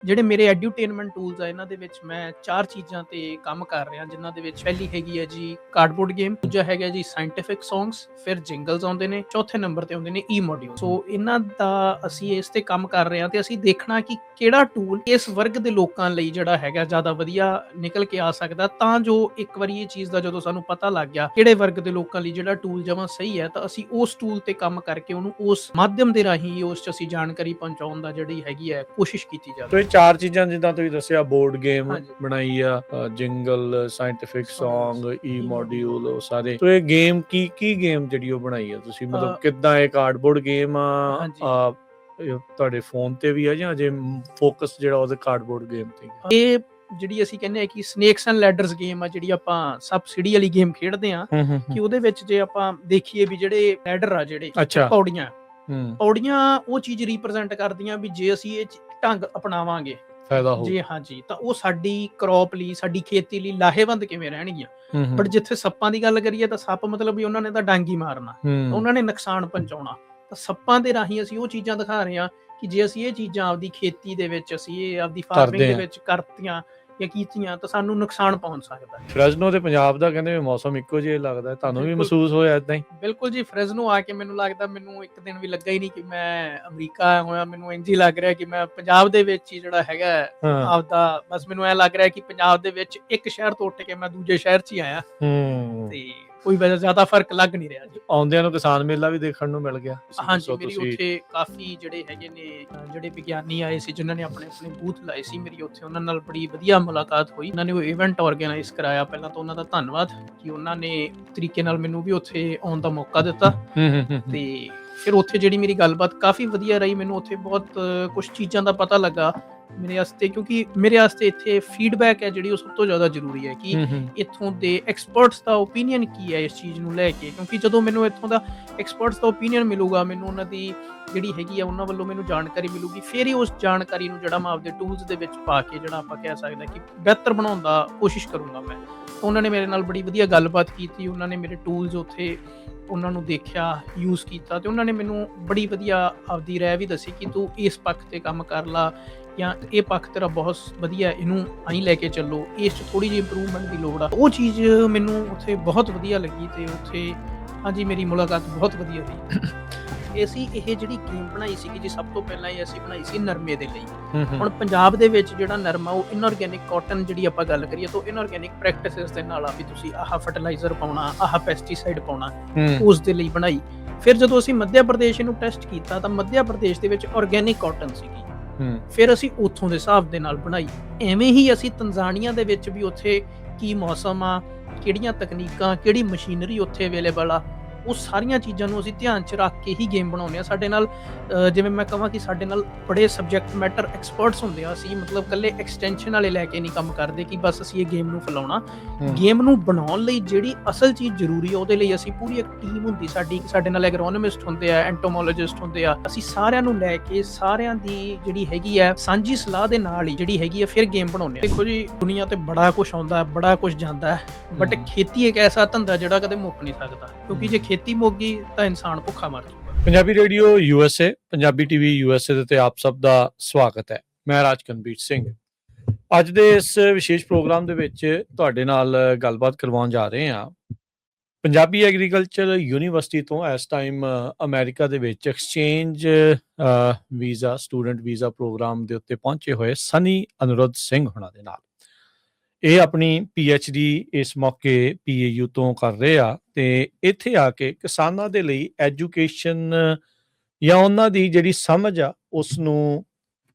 ਜਿਹੜੇ ਮੇਰੇ ਐਡੂਟੇਨਮੈਂਟ ਟੂਲਸ ਆ ਇਹਨਾਂ ਦੇ ਵਿੱਚ ਮੈਂ 4 ਚੀਜ਼ਾਂ ਤੇ ਕੰਮ ਕਰ ਰਿਹਾ, ਜਿਨ੍ਹਾਂ ਦੇ ਵਿੱਚ ਪਹਿਲੀ ਹੈਗੀ ਹੈ ਜੀ ਕਾਰਡਬੋਰਡ ਗੇਮ, ਦੂਜਾ ਹੈਗਾ ਜੀ ਸਾਇੰਟੀਫਿਕ ਸੌਂਗਸ, ਫਿਰ ਜਿੰਗਲਸ ਆਉਂਦੇ ਨੇ, ਚੌਥੇ ਨੰਬਰ ਤੇ ਆਉਂਦੇ ਨੇ ਈ ਮੋਡਿਊਲ। ਸੋ ਇਹਨਾਂ ਦਾ ਅਸੀਂ ਇਸ ਤੇ ਕੰਮ ਕਰ ਰਹੇ ਹਾਂ ਤੇ ਅਸੀਂ ਦੇਖਣਾ ਕਿ ਕਿਹੜਾ ਟੂਲ ਇਸ ਵਰਗ ਦੇ ਲੋਕਾਂ ਲਈ ਜਿਹੜਾ ਹੈਗਾ ਜ਼ਿਆਦਾ ਵਧੀਆ ਨਿਕਲ ਕੇ ਆ ਸਕਦਾ, ਤਾਂ ਜੋ ਇੱਕ ਵਾਰੀ ਇਹ ਚੀਜ਼ ਦਾ ਜਦੋਂ ਸਾਨੂੰ ਪਤਾ ਲੱਗ ਗਿਆ ਕਿਹੜੇ ਵਰਗ ਦੇ ਲੋਕਾਂ ਲਈ ਜਿਹੜਾ ਟੂਲ ਜਮਾਂ ਸਹੀ ਹੈ, ਤਾਂ ਅਸੀਂ ਉਸ ਟੂਲ ਤੇ ਕੰਮ ਕਰਕੇ ਉਹਨੂੰ ਉਸ ਮਾਧਿਅਮ ਦੇ ਰਾਹੀਂ ਉਸ 'ਚ ਅਸੀਂ ਜਾਣਕਾਰੀ ਪਹੁੰਚਾਉਣ ਦਾ ਜਿਹੜੀ ਹੈਗੀ ਹੈ ਕੋਸ਼ਿਸ਼ ਕੀਤੀ ਜਾਵੇ। 4 ਚੀਜ਼ਾਂ ਜਿੱਦਾਂ ਤੁਸੀਂ ਦੱਸਿਆ, ਬੋਰਡ ਗੇਮ ਹਾਂਜੀ। ਬਣਾਈ ਆ, ਜਿੰਗਲ, ਸਾਇੰਟੀਫਿਕ Songs, ਸੌਂਗ, ਈ E ਮੋਡਿਊਲ, module। ਉਹ ਸਾਰੇ। ਤੇ ਇਹ ਗੇਮ ਕੀ ਗੇਮ ਜਿਹੜੀ ਉਹ ਬਣਾਈ ਆ ਤੁਸੀਂ, ਮਤਲਬ ਕਿੱਦਾਂ ਇਹ ਕਾਰਡਬੋਰਡ ਗੇਮ ਹਾਂਜੀ। ਆ ਤੁਹਾਡੇ ਫੋਨ ਤੇ ਵੀ ਆ ਜਾਂ ਜੇ ਫੋਕਸ ਜਿਹੜਾ ਉਹਦੇ ਕਾਰਡਬੋਰਡ ਗੇਮ ਤੇ ਇਹ ਜਿਹੜੀ ਅਸੀਂ ਕਹਿੰਦੇ ਆ ਕਿ ਸਨੇਕਸ ਐਂਡ ਲੈਡਰਸ ਗੇਮ ਆ, ਜਿਹੜੀ ਆਪਾਂ ਸਬਸਿਡੀ ਵਾਲੀ ਗੇਮ ਖੇਡਦੇ ਆ, ਕਿ ਉਹਦੇ ਵਿੱਚ ਜੇ ਆਪਾਂ ਦੇਖੀਏ ਵੀ ਜਿਹੜੇ ਲੈਡਰ ਆ, ਜਿਹੜੇ ਪੌੜੀਆਂ ਉਹ ਚੀਜ਼ ਰਿਪਰੈਜ਼ੈਂਟ ਕਰਦੀਆਂ ਵੀ ਜੇ ਅਸੀਂ ਇਹ ਢੰਗ ਅਪਣਾਵਾਂਗੇ ਫਾਇਦਾ ਹੋ ਜੀ, ਹਾਂਜੀ, ਤਾਂ ਉਹ ਸਾਡੀ ਕ੍ਰੌਪ ਲਈ, ਸਾਡੀ ਖੇਤੀ ਲਈ ਲਾਹੇਵੰਦ ਕਿਵੇਂ ਰਹਿਣਗੀਆਂ। ਬਟ ਜਿੱਥੇ ਸੱਪਾਂ ਦੀ ਗੱਲ ਕਰੀਏ ਤਾਂ ਸੱਪ ਮਤਲਬ ਵੀ ਉਹਨਾਂ ਨੇ ਤਾਂ ਡੰਗ ਹੀ ਮਾਰਨਾ, ਉਹਨਾਂ ਨੇ ਨੁਕਸਾਨ ਪਹੁੰਚਾਉਣਾ। ਤਾਂ ਸੱਪਾਂ ਦੇ ਰਾਹੀਂ ਅਸੀਂ ਉਹ ਚੀਜ਼ਾਂ ਦਿਖਾ ਰਹੇ ਹਾਂ ਕਿ ਜੇ ਅਸੀਂ ਇਹ ਚੀਜ਼ਾਂ ਆਪਦੀ ਖੇਤੀ ਦੇ ਵਿੱਚ, ਅਸੀਂ ਇਹ ਆਪਦੀ ਫਾਰਮਿੰਗ ਦੇ ਵਿੱਚ ਕਰਤੀਆਂ ਜਾਂ ਕੀਤੀਆਂ, ਤਾਂ ਸਾਨੂੰ ਨੁਕਸਾਨ ਪਹੁੰਚ ਸਕਦਾ। ਫ੍ਰੈਜ਼ਨੋ ਤੇ ਪੰਜਾਬ ਦਾ ਕਹਿੰਦੇ ਮੌਸਮ ਇੱਕੋ ਜਿਹਾ ਲੱਗਦਾ, ਤੁਹਾਨੂੰ ਵੀ ਮਹਿਸੂਸ ਹੋਇਆ ਏਦਾਂ ਹੀ? ਬਿਲਕੁਲ ਜੀ, ਫ੍ਰੈਜ਼ਨੋ ਆ ਕੇ ਮੈਨੂੰ ਲੱਗਦਾ, ਮੈਨੂੰ ਇੱਕ ਦਿਨ ਵੀ ਲੱਗਾ ਹੀ ਨਹੀਂ ਕਿ ਮੈਂ ਅਮਰੀਕਾ ਆਇਆ ਹੋਇਆ। ਮੈਨੂੰ ਇੰਝ ਹੀ ਲੱਗ ਰਿਹਾ ਕਿ ਮੈਂ ਪੰਜਾਬ ਦੇ ਵਿੱਚ ਹੀ ਜਿਹੜਾ ਹੈਗਾ ਆਪਦਾ, ਬਸ ਮੈਨੂੰ ਐ ਲੱਗ ਰਿਹਾ ਕਿ ਪੰਜਾਬ ਦੇ ਵਿੱਚ ਇੱਕ ਸ਼ਹਿਰ ਤੋਂ ਉੱਠ ਕੇ ਮੈਂ ਦੂਜੇ ਸ਼ਹਿਰ 'ਚ ਹੀ ਆਇਆ, ਤੇ ਕੋਈ ਜ਼ਿਆਦਾ ਫਰਕ ਲੱਗ ਨਹੀਂ ਰਿਹਾ ਜੀ। ਆਉਂਦਿਆਂ ਨੂੰ ਕਿਸਾਨ ਮੇਲਾ ਵੀ ਦੇਖਣ ਨੂੰ ਮਿਲ ਗਿਆ। ਹਾਂਜੀ, ਮੇਰੀ ਉੱਥੇ ਕਾਫੀ ਜਿਹੜੇ ਹੈਗੇ ਨੇ, ਜਿਹੜੇ ਵਿਗਿਆਨੀ ਆਏ ਸੀ ਜਿਨ੍ਹਾਂ ਨੇ ਆਪਣੇ ਬੂਥ ਲਾਏ ਸੀ, ਮੇਰੀ ਉੱਥੇ ਉਹਨਾਂ ਨਾਲ ਬੜੀ ਵਧੀਆ ਮੁਲਾਕਾਤ ਹੋਈ। ਉਹਨਾਂ ਨੇ ਉਹ ਇਵੈਂਟ ਆਰਗੇਨਾਈਜ਼ ਕਰਾਇਆ, ਪਹਿਲਾਂ ਤਾਂ ਉਹਨਾਂ ਦਾ ਧੰਨਵਾਦ ਕਿ ਉਹਨਾਂ ਨੇ ਤਰੀਕੇ ਨਾਲ ਮੈਨੂੰ ਵੀ ਉੱਥੇ ਆਉਣ ਦਾ ਮੌਕਾ ਦਿੱਤਾ। ਤੇ ਫਿਰ ਉੱਥੇ ਜਿਹੜੀ ਮੇਰੀ ਗੱਲਬਾਤ ਕਾਫੀ ਵਧੀਆ ਰਹੀ, ਮੈਨੂੰ ਉੱਥੇ ਬਹੁਤ ਕੁਝ ਚੀਜ਼ਾਂ ਦਾ ਪਤਾ ਲੱਗਾ ਮੇਰੇ ਵਾਸਤੇ, ਕਿਉਂਕਿ ਮੇਰੇ ਵਾਸਤੇ ਇੱਥੇ ਫੀਡਬੈਕ ਹੈ ਜਿਹੜੀ ਉਹ ਸਭ ਤੋਂ ਜ਼ਿਆਦਾ ਜ਼ਰੂਰੀ ਹੈ ਕਿ ਇੱਥੋਂ ਦੇ ਐਕਸਪਰਟਸ ਦਾ ਓਪੀਨੀਅਨ ਕੀ ਹੈ ਇਸ ਚੀਜ਼ ਨੂੰ ਲੈ ਕੇ। ਕਿਉਂਕਿ ਜਦੋਂ ਮੈਨੂੰ ਇੱਥੋਂ ਦਾ ਐਕਸਪਰਟਸ ਦਾ ਓਪੀਨੀਅਨ ਮਿਲੂਗਾ, ਮੈਨੂੰ ਉਹਨਾਂ ਦੀ ਜਿਹੜੀ ਹੈਗੀ ਆ, ਉਹਨਾਂ ਵੱਲੋਂ ਮੈਨੂੰ ਜਾਣਕਾਰੀ ਮਿਲੂਗੀ, ਫਿਰ ਹੀ ਉਸ ਜਾਣਕਾਰੀ ਨੂੰ ਜਿਹੜਾ ਮੈਂ ਆਪਦੇ ਟੂਲਸ ਦੇ ਵਿੱਚ ਪਾ ਕੇ, ਜਿਹੜਾ ਆਪਾਂ ਕਹਿ ਸਕਦੇ ਕਿ ਬਿਹਤਰ ਬਣਾਉਣ ਦਾ ਕੋਸ਼ਿਸ਼ ਕਰੂੰਗਾ ਮੈਂ। ਉਹਨਾਂ ਨੇ ਮੇਰੇ ਨਾਲ ਬੜੀ ਵਧੀਆ ਗੱਲਬਾਤ ਕੀਤੀ, ਉਹਨਾਂ ਨੇ ਮੇਰੇ ਟੂਲਸ ਉੱਥੇ ਉਹਨਾਂ ਨੂੰ ਦੇਖਿਆ, ਯੂਜ਼ ਕੀਤਾ, ਤੇ ਉਹਨਾਂ ਨੇ ਮੈਨੂੰ ਬੜੀ ਵਧੀਆ ਆਪਦੀ ਰਾਏ ਵੀ ਦੱਸੀ ਕਿ ਤੂੰ ਇਸ ਪੱਖ ਤੇ ਕੰਮ ਕਰ ਲਾ, ਜਾਂ ਇਹ ਪੱਖ ਤੇਰਾ ਬਹੁਤ ਵਧੀਆ, ਇਹਨੂੰ ਆਈ ਲੈ ਕੇ ਚੱਲੋ, ਇਸ 'ਚ ਥੋੜ੍ਹੀ ਜਿਹੀ ਇੰਪਰੂਵਮੈਂਟ ਦੀ ਲੋੜ ਆ। ਉਹ ਚੀਜ਼ ਮੈਨੂੰ ਉੱਥੇ ਬਹੁਤ ਵਧੀਆ ਲੱਗੀ, ਤੇ ਉੱਥੇ ਹਾਂਜੀ ਮੇਰੀ ਮੁਲਾਕਾਤ ਬਹੁਤ ਵਧੀਆ ਰਹੀ। ਅਸੀਂ ਇਹ ਜਿਹੜੀ ਗੇਮ ਬਣਾਈ ਸੀਗੀ ਜੀ, ਸਭ ਤੋਂ ਪਹਿਲਾਂ ਇਹ ਅਸੀਂ ਬਣਾਈ ਸੀ ਨਰਮੇ ਦੇ ਲਈ। ਹੁਣ ਪੰਜਾਬ ਦੇ ਵਿੱਚ ਜਿਹੜਾ ਨਰਮਾ, ਉਹ ਇਨਆਰਗੈਨਿਕ ਕਾਟਨ, ਜਿਹੜੀ ਆਪਾਂ ਗੱਲ ਕਰੀਏ ਤਾਂ ਇਨਆਰਗੈਨਿਕ ਪ੍ਰੈਕਟਿਸਿਸ ਦੇ ਨਾਲ ਆ ਵੀ ਤੁਸੀਂ ਆਹ ਫਰਟੀਲਾਈਜ਼ਰ ਪਾਉਣਾ, ਆਹ ਪੈਸਟੀਸਾਈਡ ਪਾਉਣਾ, ਉਸ ਦੇ ਲਈ ਬਣਾਈ। ਫਿਰ ਜਦੋਂ ਅਸੀਂ ਮੱਧ ਪ੍ਰਦੇਸ਼ ਇਹਨੂੰ ਟੈਸਟ ਕੀਤਾ ਤਾਂ ਮੱਧ ਪ੍ਰਦੇਸ਼ ਦੇ ਵਿੱਚ ਆਰਗੈਨਿਕ ਕਾਟਨ ਸੀਗੀ, ਫਿਰ ਅਸੀਂ ਉੱਥੋਂ ਦੇ ਹਿਸਾਬ ਦੇ ਨਾਲ ਬਣਾਈ। ਐਵੇਂ ਹੀ ਅਸੀਂ ਤੰਜ਼ਾਨੀਆ ਦੇ ਵਿੱਚ ਵੀ ਉੱਥੇ ਕੀ ਮੌਸਮ ਆ, ਕਿਹੜੀਆਂ ਤਕਨੀਕਾਂ, ਕਿਹੜੀ ਮਸ਼ੀਨਰੀ ਉੱਥੇ ਅਵੇਲੇਬਲ ਆ, ਉਹ ਸਾਰੀਆਂ ਚੀਜ਼ਾਂ ਨੂੰ ਅਸੀਂ ਧਿਆਨ 'ਚ ਰੱਖ ਕੇ ਹੀ ਗੇਮ ਬਣਾਉਂਦੇ ਹਾਂ। ਸਾਡੇ ਨਾਲ ਜਿਵੇਂ ਮੈਂ ਕਹਾਂ ਕਿ ਸਾਡੇ ਨਾਲ ਬੜੇ ਸਬਜੈਕਟ ਮੈਟਰ ਐਕਸਪਰਟਸ ਹੁੰਦੇ ਆ, ਅਸੀਂ ਮਤਲਬ ਇਕੱਲੇ ਐਕਸਟੈਂਸ਼ਨ ਵਾਲੇ ਲੈ ਕੇ ਨਹੀਂ ਕੰਮ ਕਰਦੇ ਕਿ ਬਸ ਅਸੀਂ ਇਹ ਗੇਮ ਨੂੰ ਫੈਲਾਉਣਾ। ਗੇਮ ਨੂੰ ਬਣਾਉਣ ਲਈ ਜਿਹੜੀ ਅਸਲ ਚੀਜ਼ ਜ਼ਰੂਰੀ ਹੈ, ਉਹਦੇ ਲਈ ਅਸੀਂ ਪੂਰੀ ਇੱਕ ਟੀਮ ਹੁੰਦੀ ਸਾਡੀ, ਸਾਡੇ ਨਾਲ ਐਗਰੋਨੋਮਿਸਟ ਹੁੰਦੇ ਆ, ਐਂਟੋਮੋਲੋਜਿਸਟ ਹੁੰਦੇ ਆ, ਅਸੀਂ ਸਾਰਿਆਂ ਨੂੰ ਲੈ ਕੇ, ਸਾਰਿਆਂ ਦੀ ਜਿਹੜੀ ਹੈਗੀ ਆ ਸਾਂਝੀ ਸਲਾਹ ਦੇ ਨਾਲ ਹੀ ਜਿਹੜੀ ਹੈਗੀ ਆ ਫਿਰ ਗੇਮ ਬਣਾਉਂਦੇ ਆ। ਦੇਖੋ ਜੀ, ਦੁਨੀਆ ਤੇ ਬੜਾ ਕੁਝ ਆਉਂਦਾ, ਬੜਾ ਕੁਝ ਜਾਂਦਾ, ਬਟ ਖੇਤੀ ਇੱਕ ਐਸਾ ਧੰਦਾ ਜਿਹੜਾ ਕਦੇ ਮੁੱਕ ਨਹੀਂ ਸਕਦਾ, ਕਿਉਂਕਿ ਜੇ ਖੇਤੀ ਮੁੱਕ ਗਈ ਤਾਂ ਇਨਸਾਨ ਭੁੱਖਾ ਮਰ ਜਾਊਗਾ। Punjabi radio USA, Punjabi TV USA ਦੇ ਤੇ ਆਪ ਸਭ ਦਾ ਸਵਾਗਤ ਹੈ। ਮੈਂ ਰਾਜਕਨਵੀਰ ਸਿੰਘ। ਅੱਜ ਦੇ ਇਸ ਵਿਸ਼ੇਸ਼ ਪ੍ਰੋਗਰਾਮ ਦੇ ਵਿੱਚ ਤੁਹਾਡੇ ਨਾਲ ਗੱਲਬਾਤ ਕਰਵਾਉਣ ਜਾ ਰਹੇ ਹਾਂ ਪੰਜਾਬੀ ਐਗਰੀਕਲਚਰ ਯੂਨੀਵਰਸਿਟੀ ਤੋਂ ਇਸ ਟਾਈਮ ਅਮਰੀਕਾ ਦੇ ਵਿੱਚ exchange visa, student visa program ਦੇ ਉੱਤੇ ਪਹੁੰਚੇ ਹੋਏ ਸਨੀ ਅਨੁਰੁੱਧ ਸਿੰਘ ਹੋਣਾ ਦੇ ਨਾਲ। ਇਹ ਆਪਣੀ PhD ਇਸ ਮੌਕੇ PAU ਤੋਂ ਕਰ ਰਹੇ ਆ, ਤੇ ਇੱਥੇ ਆ ਕੇ ਕਿਸਾਨਾਂ ਦੇ ਲਈ ਐਜੂਕੇਸ਼ਨ ਜਾਂ ਉਹਨਾਂ ਦੀ ਜਿਹੜੀ ਸਮਝ ਆ, ਉਸ ਨੂੰ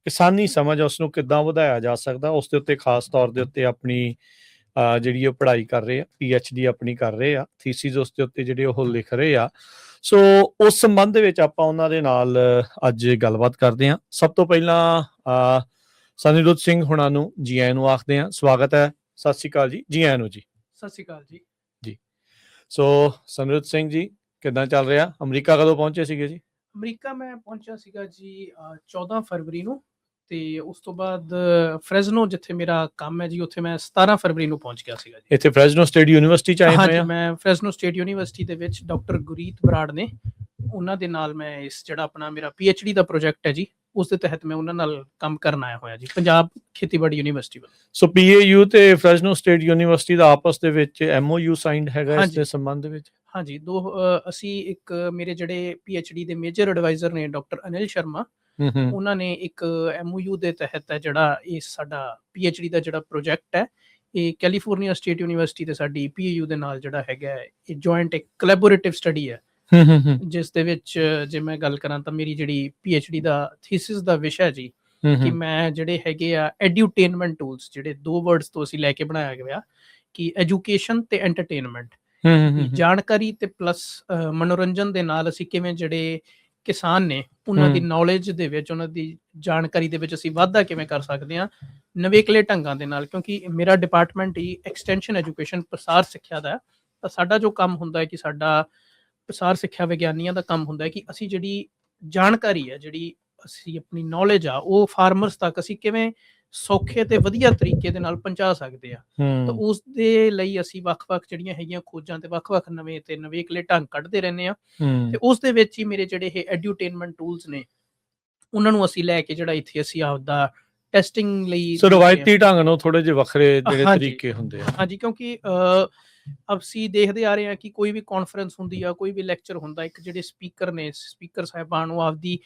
ਕਿਸਾਨੀ ਸਮਝ ਆ, ਉਸ ਨੂੰ ਕਿੱਦਾਂ ਵਧਾਇਆ ਜਾ ਸਕਦਾ, ਉਸ ਦੇ ਉੱਤੇ ਖਾਸ ਤੌਰ ਦੇ ਉੱਤੇ ਆਪਣੀ ਜਿਹੜੀ ਉਹ ਪੜ੍ਹਾਈ ਕਰ ਰਹੇ ਆ, PhD ਆਪਣੀ ਕਰ ਰਹੇ ਆ, ਥੀਸਿਸ ਉਸ ਦੇ ਉੱਤੇ ਜਿਹੜੇ ਉਹ ਲਿਖ ਰਹੇ ਆ। ਸੋ ਉਸ ਸੰਬੰਧ ਦੇ ਵਿੱਚ ਆਪਾਂ ਉਹਨਾਂ ਦੇ ਨਾਲ ਅੱਜ ਗੱਲਬਾਤ ਕਰਦੇ ਹਾਂ। ਸਭ ਤੋਂ ਪਹਿਲਾਂ ਸਨੀ ਅਨੁਰੁੱਧ ਸਿੰਘ ਹੁਣਾਂ ਨੂੰ ਜੀ ਆਇਆਂ ਨੂੰ ਆਖਦੇ ਹਾਂ। ਸਵਾਗਤ ਹੈ, ਸਤਿ ਸ਼੍ਰੀ ਅਕਾਲ ਜੀ। ਜੀ ਆਇਆਂ ਨੂੰ ਜੀ। ਸਤਿ ਸ਼੍ਰੀ ਅਕਾਲ ਜੀ। ਜੀ, ਸੋ ਸਨੀ ਅਨੁਰੁੱਧ ਸਿੰਘ ਜੀ, ਕਿੱਦਾਂ ਚੱਲ ਰਿਹਾ? ਅਮਰੀਕਾ ਕਦੋਂ ਪਹੁੰਚੇ ਸੀਗੇ ਜੀ? ਅਮਰੀਕਾ ਮੈਂ ਪਹੁੰਚਿਆ ਸੀਗਾ ਜੀ 14 ਫਰਵਰੀ ਨੂੰ, ਤੇ ਉਸ ਤੋਂ ਬਾਅਦ ਫ੍ਰੈਜ਼ਨੋ ਜਿੱਥੇ ਮੇਰਾ ਕੰਮ ਹੈ ਜੀ, ਉੱਥੇ ਮੈਂ 17 ਫਰਵਰੀ ਨੂੰ ਪਹੁੰਚ ਗਿਆ ਸੀਗਾ ਜੀ। ਇੱਥੇ ਫ੍ਰੈਜ਼ਨੋ ਸਟੇਟ ਯੂਨੀਵਰਸਿਟੀ ਚ ਆਏ ਹੋਏ ਆ? ਮੈਂ ਫ੍ਰੈਜ਼ਨੋ ਸਟੇਟ ਯੂਨੀਵਰਸਿਟੀ ਦੇ ਵਿੱਚ ਡਾਕਟਰ ਗੁਰੀਤ ਬਰਾੜ ਨੇ, ਉਹਨਾਂ ਦੇ ਨਾਲ ਮੈਂ ਇਸ ਜਿਹੜਾ ਆਪਣਾ ਮੇਰਾ PhD ਦਾ ਪ੍ਰੋਜੈਕਟ ਹੈ ਜੀ, ਉਸ ਦੇ ਤਹਿਤ ਮੈਂ ਉਹਨਾਂ ਨਾਲ ਕੰਮ ਕਰਨ ਆਇਆ ਹੋਇਆ ਜੀ, ਪੰਜਾਬ ਖੇਤੀਬਾੜੀ ਯੂਨੀਵਰਸਿਟੀ ਵੱਲੋਂ। ਸੋ ਪੀਏਯੂ ਤੇ ਫਰੈਜ਼ਨੋ ਸਟੇਟ ਯੂਨੀਵਰਸਿਟੀ ਦਾ ਆਪਸ ਦੇ ਵਿੱਚ ਐਮਓਯੂ ਸਾਈਨਡ ਹੈਗਾ ਇਸ ਹਾਂਜੀ। ਦੇ ਸੰਬੰਧ ਵਿੱਚ? ਹਾਂਜੀ, ਅਸੀਂ ਇੱਕ ਮੇਰੇ ਜਿਹੜੇ ਪੀਐਚਡੀ ਦੇ ਮੇਜਰ ਐਡਵਾਈਜ਼ਰ ਨੇ ਡਾਕਟਰ ਅਨਿਲ ਸ਼ਰਮਾ, ਹੂੰ ਉਹਨਾਂ ਨੇ ਇੱਕ ਐਮਓਯੂ ਦੇ ਤਹਿਤ ਹੈ ਜਿਹੜਾ ਇਹ ਸਾਡਾ ਪੀਐਚਡੀ ਦਾ ਜਿਹੜਾ ਪ੍ਰੋਜੈਕਟ ਹੈ, ਇਹ ਕੈਲੀਫੋਰਨੀਆ ਸਟੇਟ ਯੂਨੀਵਰਸਿਟੀ ਤੇ ਸਾਡੀ ਪੀਏਯੂ ਦੇ ਨਾਲ ਜਿਹੜਾ ਹੈਗਾ ਹੈ, ਇਹ ਜੁਆਇੰਟ ਇੱਕ ਕੋਲੈਬੋਰੇਟਿਵ ਸਟੱਡੀ ਹੈ, ਜਿਸ ਦੇ ਵਿੱਚ ਜੇ ਮੈਂ ਗੱਲ ਕਰਾਂ ਤਾਂ ਮੇਰੀ ਜਿਹੜੀ ਪੀਐਚਡੀ ਦਾ ਥੀਸਿਸ ਦਾ ਵਿਸ਼ਾ ਜੀ, ਕਿ ਮੈਂ ਜਿਹੜੇ ਹੈਗੇ ਆ ਐਡਿਊਟੇਨਮੈਂਟ ਟੂਲਸ, ਜਿਹੜੇ ਦੋ ਵਰਡਸ ਤੋਂ ਅਸੀਂ ਲੈ ਕੇ ਬਣਾਇਆ ਗਿਆ ਕਿ ਐਜੂਕੇਸ਼ਨ ਤੇ ਐਂਟਰਟੇਨਮੈਂਟ, ਜਾਣਕਾਰੀ ਤੇ ਪਲੱਸ ਮਨੋਰੰਜਨ ਦੇ ਨਾਲ ਅਸੀਂ ਕਿਵੇਂ ਜਿਹੜੇ ਕਿਸਾਨ ਨੇ ਉਹਨਾਂ ਦੀ ਨੌਲੇਜ ਦੇ ਵਿੱਚ, ਉਹਨਾਂ ਦੀ ਜਾਣਕਾਰੀ ਦੇ ਵਿੱਚ ਅਸੀਂ ਵਾਧਾ ਕਿਵੇਂ ਕਰ ਸਕਦੇ ਹਾਂ ਨਵੇਕਲੇ ਢੰਗਾਂ ਦੇ ਨਾਲ। ਕਿਉਂਕਿ ਮੇਰਾ ਡਿਪਾਰਟਮੈਂਟ ਹੀ ਐਕਸਟੈਂਸ਼ਨ ਐਜੂਕੇਸ਼ਨ ਪ੍ਰਸਾਰ ਸਿੱਖਿਆ ਦਾ ਹੈ, ਤਾਂ ਸਾਡਾ ਜੋ ਕੰਮ ਹੁੰਦਾ ਹੈ ਕਿ ਸਾਡਾ ਪ੍ਰਸਾਰ ਸਿੱਖਿਆ ਵਿਗਿਆਨੀਆਂ ਦਾ ਕੰਮ ਹੁੰਦਾ ਹੈ ਕਿ ਅਸੀਂ ਜਿਹੜੀ ਜਾਣਕਾਰੀ ਹੈ, ਜਿਹੜੀ ਅਸੀਂ ਆਪਣੀ ਨੌਲੇਜ ਆ, ਉਹ ਫਾਰਮਰਸ ਤੱਕ ਅਸੀਂ ਕਿਵੇਂ ਸੌਖੇ ਤੇ ਵਧੀਆ ਤਰੀਕੇ ਦੇ ਨਾਲ ਪਹੁੰਚਾ ਸਕਦੇ ਆ। ਤਾਂ ਉਸ ਦੇ ਲਈ ਅਸੀਂ ਵੱਖ-ਵੱਖ ਜਿਹੜੀਆਂ ਹੈਗੀਆਂ ਖੋਜਾਂ ਤੇ ਵੱਖ-ਵੱਖ ਨਵੇਂ ਤੇ ਨਵੇਕਲੇ ਢੰਗ ਕੱਢਦੇ ਰਹਿੰਦੇ ਆ, ਤੇ ਉਸ ਦੇ ਵਿੱਚ ਹੀ ਮੇਰੇ ਜਿਹੜੇ ਇਹ ਐਡਿਊਟੇਨਮੈਂਟ ਟੂਲਸ ਨੇ ਉਹਨਾਂ ਨੂੰ ਅਸੀਂ ਲੈ ਕੇ ਜਿਹੜਾ ਇੱਥੇ ਅਸੀਂ ਆਪਦਾ ਟੈਸਟਿੰਗ ਲਈ ਸੋ ਰਵਾਇਤੀ ਢੰਗ ਨਾਲ ਥੋੜੇ ਜਿਹੇ ਵੱਖਰੇ ਜਿਹੜੇ ਤਰੀਕੇ ਹੁੰਦੇ ਆ। ਹਾਂਜੀ, ਕਿਉਂਕਿ ਅਸੀਂ ਦੇਖਦੇ ਆ ਰਹੇ ਹਾਂ ਕਿ ਕੋਈ ਵੀ ਕਾਨਫਰੰਸ ਹੁੰਦੀ ਆ, ਕੋਈ ਵੀ ਲੈਕਚਰ ਹੁੰਦਾ, ਇੱਕ ਜਿਹੜੇ ਸਪੀਕਰ ਨੇ, ਸਪੀਕਰ ਸਾਹਿਬਾਨ, ਉਹ ਆਪਦੀ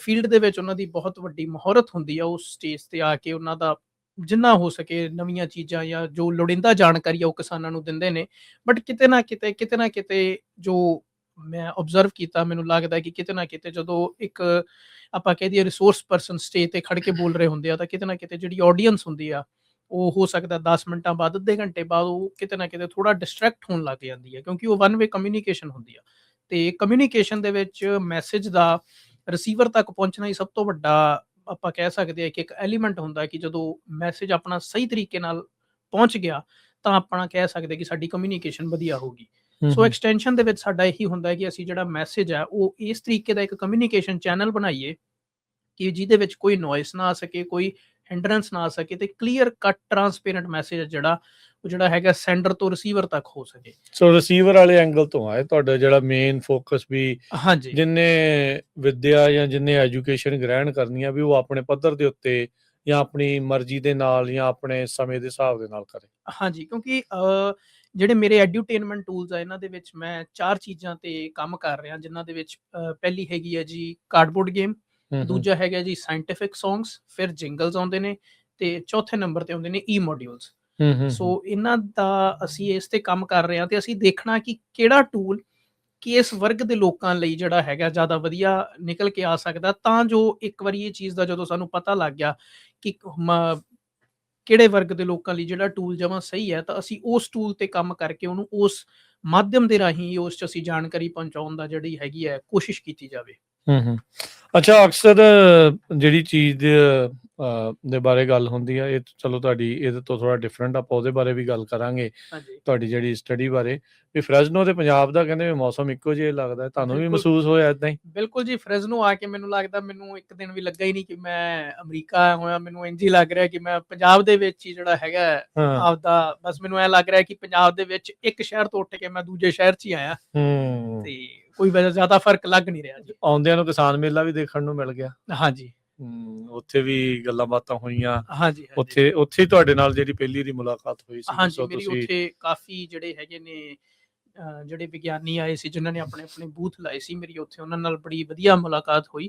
ਫੀਲਡ ਦੇ ਵਿੱਚ ਉਹਨਾਂ ਦੀ ਬਹੁਤ ਵੱਡੀ ਮੁਹਾਰਤ ਹੁੰਦੀ ਆ, ਉਸ ਸਟੇਜ ਤੇ ਆ ਕੇ ਉਹਨਾਂ ਦਾ ਜਿੰਨਾ ਹੋ ਸਕੇ ਨਵੀਆਂ ਚੀਜ਼ਾਂ ਜਾਂ ਜੋ ਲੋੜੀਂਦਾ ਜਾਣਕਾਰੀ ਆ ਉਹ ਕਿਸਾਨਾਂ ਨੂੰ ਦਿੰਦੇ ਨੇ। ਬਟ ਕਿਤੇ ਨਾ ਕਿਤੇ ਜੋ ਮੈਂ ਓਬਜ਼ਰਵ ਕੀਤਾ, ਮੈਨੂੰ ਲੱਗਦਾ ਕਿ ਕਿਤੇ ਨਾ ਕਿਤੇ ਜਦੋਂ ਇੱਕ ਆਪਾਂ ਕਹਿ ਦਈਏ ਰਿਸੋਰਸ ਪਰਸਨ ਸਟੇਜ ਤੇ ਖੜ ਕੇ ਬੋਲ ਰਹੇ ਹੁੰਦੇ ਆ, ਤਾਂ ਕਿਤੇ ਨਾ ਕਿਤੇ ਜਿਹੜੀ ਆਡੀਅנס ਹੁੰਦੀ ਆ, ਉਹ ਹੋ ਸਕਦਾ 10 ਮਿੰਟਾਂ ਬਾਅਦ, ਅੱਧੇ ਘੰਟੇ ਬਾਅਦ ਉਹ ਕਿਤੇ ਨਾ ਕਿਤੇ ਥੋੜਾ ਡਿਸਟਰੈਕਟ ਹੋਣ ਲੱਗ ਜਾਂਦੀ ਹੈ, ਕਿਉਂਕਿ ਉਹ ਵਨ ਵੇ ਕਮਿਊਨੀਕੇਸ਼ਨ ਹੁੰਦੀ ਆ, ਤੇ ਕਮਿਊਨੀਕੇਸ਼ਨ ਦੇ ਵਿੱਚ ਮੈਸੇਜ ਦਾ ਰਿਸੀਵਰ ਤੱਕ ਪਹੁੰਚਣਾ ਹੀ ਸਭ ਤੋਂ ਵੱਡਾ ਆਪਾਂ ਕਹਿ ਸਕਦੇ ਆ ਕਿ ਇੱਕ ਐਲੀਮੈਂਟ ਹੁੰਦਾ ਕਿ ਜਦੋਂ ਮੈਸੇਜ ਆਪਣਾ ਸਹੀ ਤਰੀਕੇ ਨਾਲ ਪਹੁੰਚ ਗਿਆ ਤਾਂ ਆਪਣਾ ਕਹਿ ਸਕਦੇ ਕਿ ਸਾਡੀ ਕਮਿਊਨੀਕੇਸ਼ਨ ਵਧੀਆ ਹੋਊਗੀ। ਸੋ ਐਕਸਟੈਂਸ਼ਨ ਦੇ ਵਿੱਚ ਸਾਡਾ ਇਹੀ ਹੁੰਦਾ ਹੈ ਕਿ ਅਸੀਂ ਜਿਹੜਾ ਮੈਸੇਜ ਹੈ ਉਹ ਇਸ ਤਰੀਕੇ ਦਾ ਇੱਕ ਕਮਿਊਨੀਕੇਸ਼ਨ ਚੈਨਲ ਬਣਾਈਏ ਕਿ ਜਿਹਦੇ ਵਿੱਚ ਕੋਈ ਨੋਇਸ ਨਾ ਆ ਸਕੇ, ਕੋਈ ਹਿੰਡਰੈਂਸ ਨਾ ਆ ਸਕੇ, ਤੇ ਕਲੀਅਰ ਕੱਟ ਟਰਾਂਸਪੇਰੈਂਟ ਮੈਸੇਜ ਜਿਹੜਾ ਹੈਗਾ ਸੈਂਡਰ ਤੋਂ ਰਿਸੀਵਰ ਤੱਕ ਹੋ ਸਕੇ। ਸੋ ਰਿਸੀਵਰ ਵਾਲੇ ਐਂਗਲ ਤੋਂ ਆਏ ਤੁਹਾਡਾ ਜਿਹੜਾ ਮੇਨ ਫੋਕਸ ਵੀ, ਹਾਂਜੀ, ਜਿੰਨੇ ਵਿਦਿਆ ਜਾਂ ਜਿੰਨੇ ਐਜੂਕੇਸ਼ਨ ਗ੍ਰਹਿਣ ਕਰਨੀ ਆ ਵੀ ਉਹ ਆਪਣੇ ਪੱਧਰ ਦੇ ਉੱਤੇ ਜਾਂ ਆਪਣੀ ਮਰਜ਼ੀ ਦੇ ਨਾਲ ਜਾਂ ਆਪਣੇ ਸਮੇਂ ਦੇ ਹਿਸਾਬ ਦੇ ਨਾਲ ਕਰੇ। ਹਾਂਜੀ, ਕਿਉਂਕਿ ਜਿਹੜੇ ਮੇਰੇ ਐਡਿਊਟੇਨਮੈਂਟ ਟੂਲਸ ਆ, ਇਹਨਾਂ ਦੇ ਵਿੱਚ ਮੈਂ 4 ਚੀਜ਼ਾਂ ਤੇ ਕੰਮ ਕਰ ਰਿਹਾ, ਜਿਨ੍ਹਾਂ ਦੇ ਵਿੱਚ ਪਹਿਲੀ ਹੈਗੀ ਹੈ ਜੀ ਕਾਰਡਬੋਰਡ ਗੇਮ, ਦੂਜਾ ਹੈਗਾ ਜੀ ਸਾਇੰਟਿਫਿਕ ਸੌਂਗਸ, ਫਿਰ ਜਿੰਗਲਸ ਆਉਂਦੇ ਨੇ, ਤੇ ਚੌਥੇ ਨੰਬਰ ਤੇ ਆਉਂਦੇ ਨੇ ਈ ਮੋਡਿਊਲਸ। ਸੋ ਇਹਨਾਂ ਦਾ ਅਸੀਂ ਇਸ ਤੇ ਕੰਮ ਕਰ ਰਹੇ ਹਾਂ, ਤੇ ਅਸੀਂ ਦੇਖਣਾ ਕਿ ਕਿਹੜਾ ਟੂਲ ਕਿਸ ਵਰਗ ਦੇ ਲੋਕਾਂ ਲਈ ਜਿਹੜਾ ਹੈਗਾ ਜ਼ਿਆਦਾ ਵਧੀਆ ਨਿਕਲ ਕੇ ਆ ਸਕਦਾ, ਤਾਂ ਜੋ ਇੱਕ ਵਾਰੀ ਇਹ ਚੀਜ਼ ਦਾ ਜਦੋਂ ਸਾਨੂੰ ਪਤਾ ਲੱਗ ਗਿਆ ਕਿ ਕਿਹੜੇ ਵਰਗ ਦੇ ਲੋਕਾਂ ਲਈ ਜਿਹੜਾ ਟੂਲ ਜਮਾਂ ਸਹੀ ਹੈ, ਤਾਂ ਅਸੀਂ ਉਸ ਟੂਲ ਤੇ ਕੰਮ ਕਰਕੇ ਉਹਨੂੰ ਉਸ ਮਾਧਿਅਮ ਦੇ ਰਾਹੀਂ ਉਸ 'ਚ ਅਸੀਂ ਜਾਣਕਾਰੀ ਪਹੁੰਚਾਉਣ ਦਾ ਜਿਹੜੀ ਹੈਗੀ ਹੈ ਕੋਸ਼ਿਸ਼ ਕੀਤੀ ਜਾਵੇ। ਅੱਛਾ, ਅਕਸਰ ਜਿਹੜੀ ਚੀਜ਼ ਦੇ ਬਾਰੇ ਗੱਲ ਹੁੰਦੀ ਆ, ਇਹ ਚਲੋ ਤੁਹਾਡੀ ਇਹਦੇ ਤੋਂ ਥੋੜਾ ਡਿਫਰੈਂਟ, ਆਪਾਂ ਉਹਦੇ ਬਾਰੇ ਵੀ ਗੱਲ ਕਰਾਂਗੇ, ਤੁਹਾਡੀ ਜਿਹੜੀ ਸਟੱਡੀ ਬਾਰੇ, ਵੀ ਫਰੈਜ਼ਨੋ ਤੇ ਪੰਜਾਬ ਦਾ ਕਹਿੰਦੇ ਵੀ ਮੌਸਮ ਇੱਕੋ ਜਿਹਾ ਲੱਗਦਾ, ਤੁਹਾਨੂੰ ਵੀ ਮਹਿਸੂਸ ਹੋਇਆ ਏਦਾਂ ਹੀ? ਬਿਲਕੁਲ ਜੀ, ਫਰੈਜ਼ਨੋ ਆ ਕੇ ਮੈਨੂੰ ਲੱਗਦਾ, ਮੈਨੂੰ ਇੱਕ ਦਿਨ ਵੀ ਲੱਗਾ ਹੀ ਨਹੀਂ ਕਿ ਮੈਂ ਅਮਰੀਕਾ ਆਇਆ ਹੋਇਆ, ਮੈਨੂੰ ਇੰਝ ਹੀ ਲੱਗ ਰਿਹਾ ਕਿ ਮੈਂ ਪੰਜਾਬ ਦੇ ਵਿੱਚ ਹੀ ਜਿਹੜਾ ਹੈਗਾ ਆਪਦਾ, ਬਸ ਮੈਨੂੰ ਐ ਲੱਗ ਰਿਹਾ ਕਿ ਪੰਜਾਬ ਦੇ ਵਿੱਚ ਇੱਕ ਸ਼ਹਿਰ ਤੋਂ ਉੱਠ ਕੇ ਮੈਂ ਦੂਜੇ ਸ਼ਹਿਰ 'ਚ ਹੀ ਆਇਆ, ਤੇ ਕੋਈ ਜ਼ਿਆਦਾ ਫਰਕ ਲੱਗ ਨਹੀਂ ਰਿਹਾ ਜੀ। ਆਉਂਦਿਆਂ ਨੂੰ ਕਿਸਾਨ ਮੇਲਾ ਵੀ ਦੇਖਣ ਨੂੰ ਮਿਲ ਗਿਆ। ਹਾਂਜੀ, ਉੱਥੇ ਵੀ ਗੱਲਾਂ ਬਾਤਾਂ ਹੋਈਆਂ। ਹਾਂਜੀ, ਉੱਥੇ ਤੁਹਾਡੇ ਨਾਲ ਜਿਹੜੀ ਪਹਿਲੀ ਦੀ ਮੁਲਾਕਾਤ ਹੋਈ ਸੀ? ਹਾਂਜੀ, ਮੇਰੀ ਉੱਥੇ ਕਾਫੀ ਜਿਹੜੇ ਹੈਗੇ ਨੇ ਜਿਹੜੇ ਵਿਗਿਆਨੀ ਆਏ ਸੀ, ਜਿਨ੍ਹਾਂ ਨੇ ਆਪਣੇ ਬੂਥ ਲਾਏ ਸੀ, ਮੇਰੀ ਉੱਥੇ ਉਹਨਾਂ ਨਾਲ ਬੜੀ ਵਧੀਆ ਮੁਲਾਕਾਤ ਹੋਈ,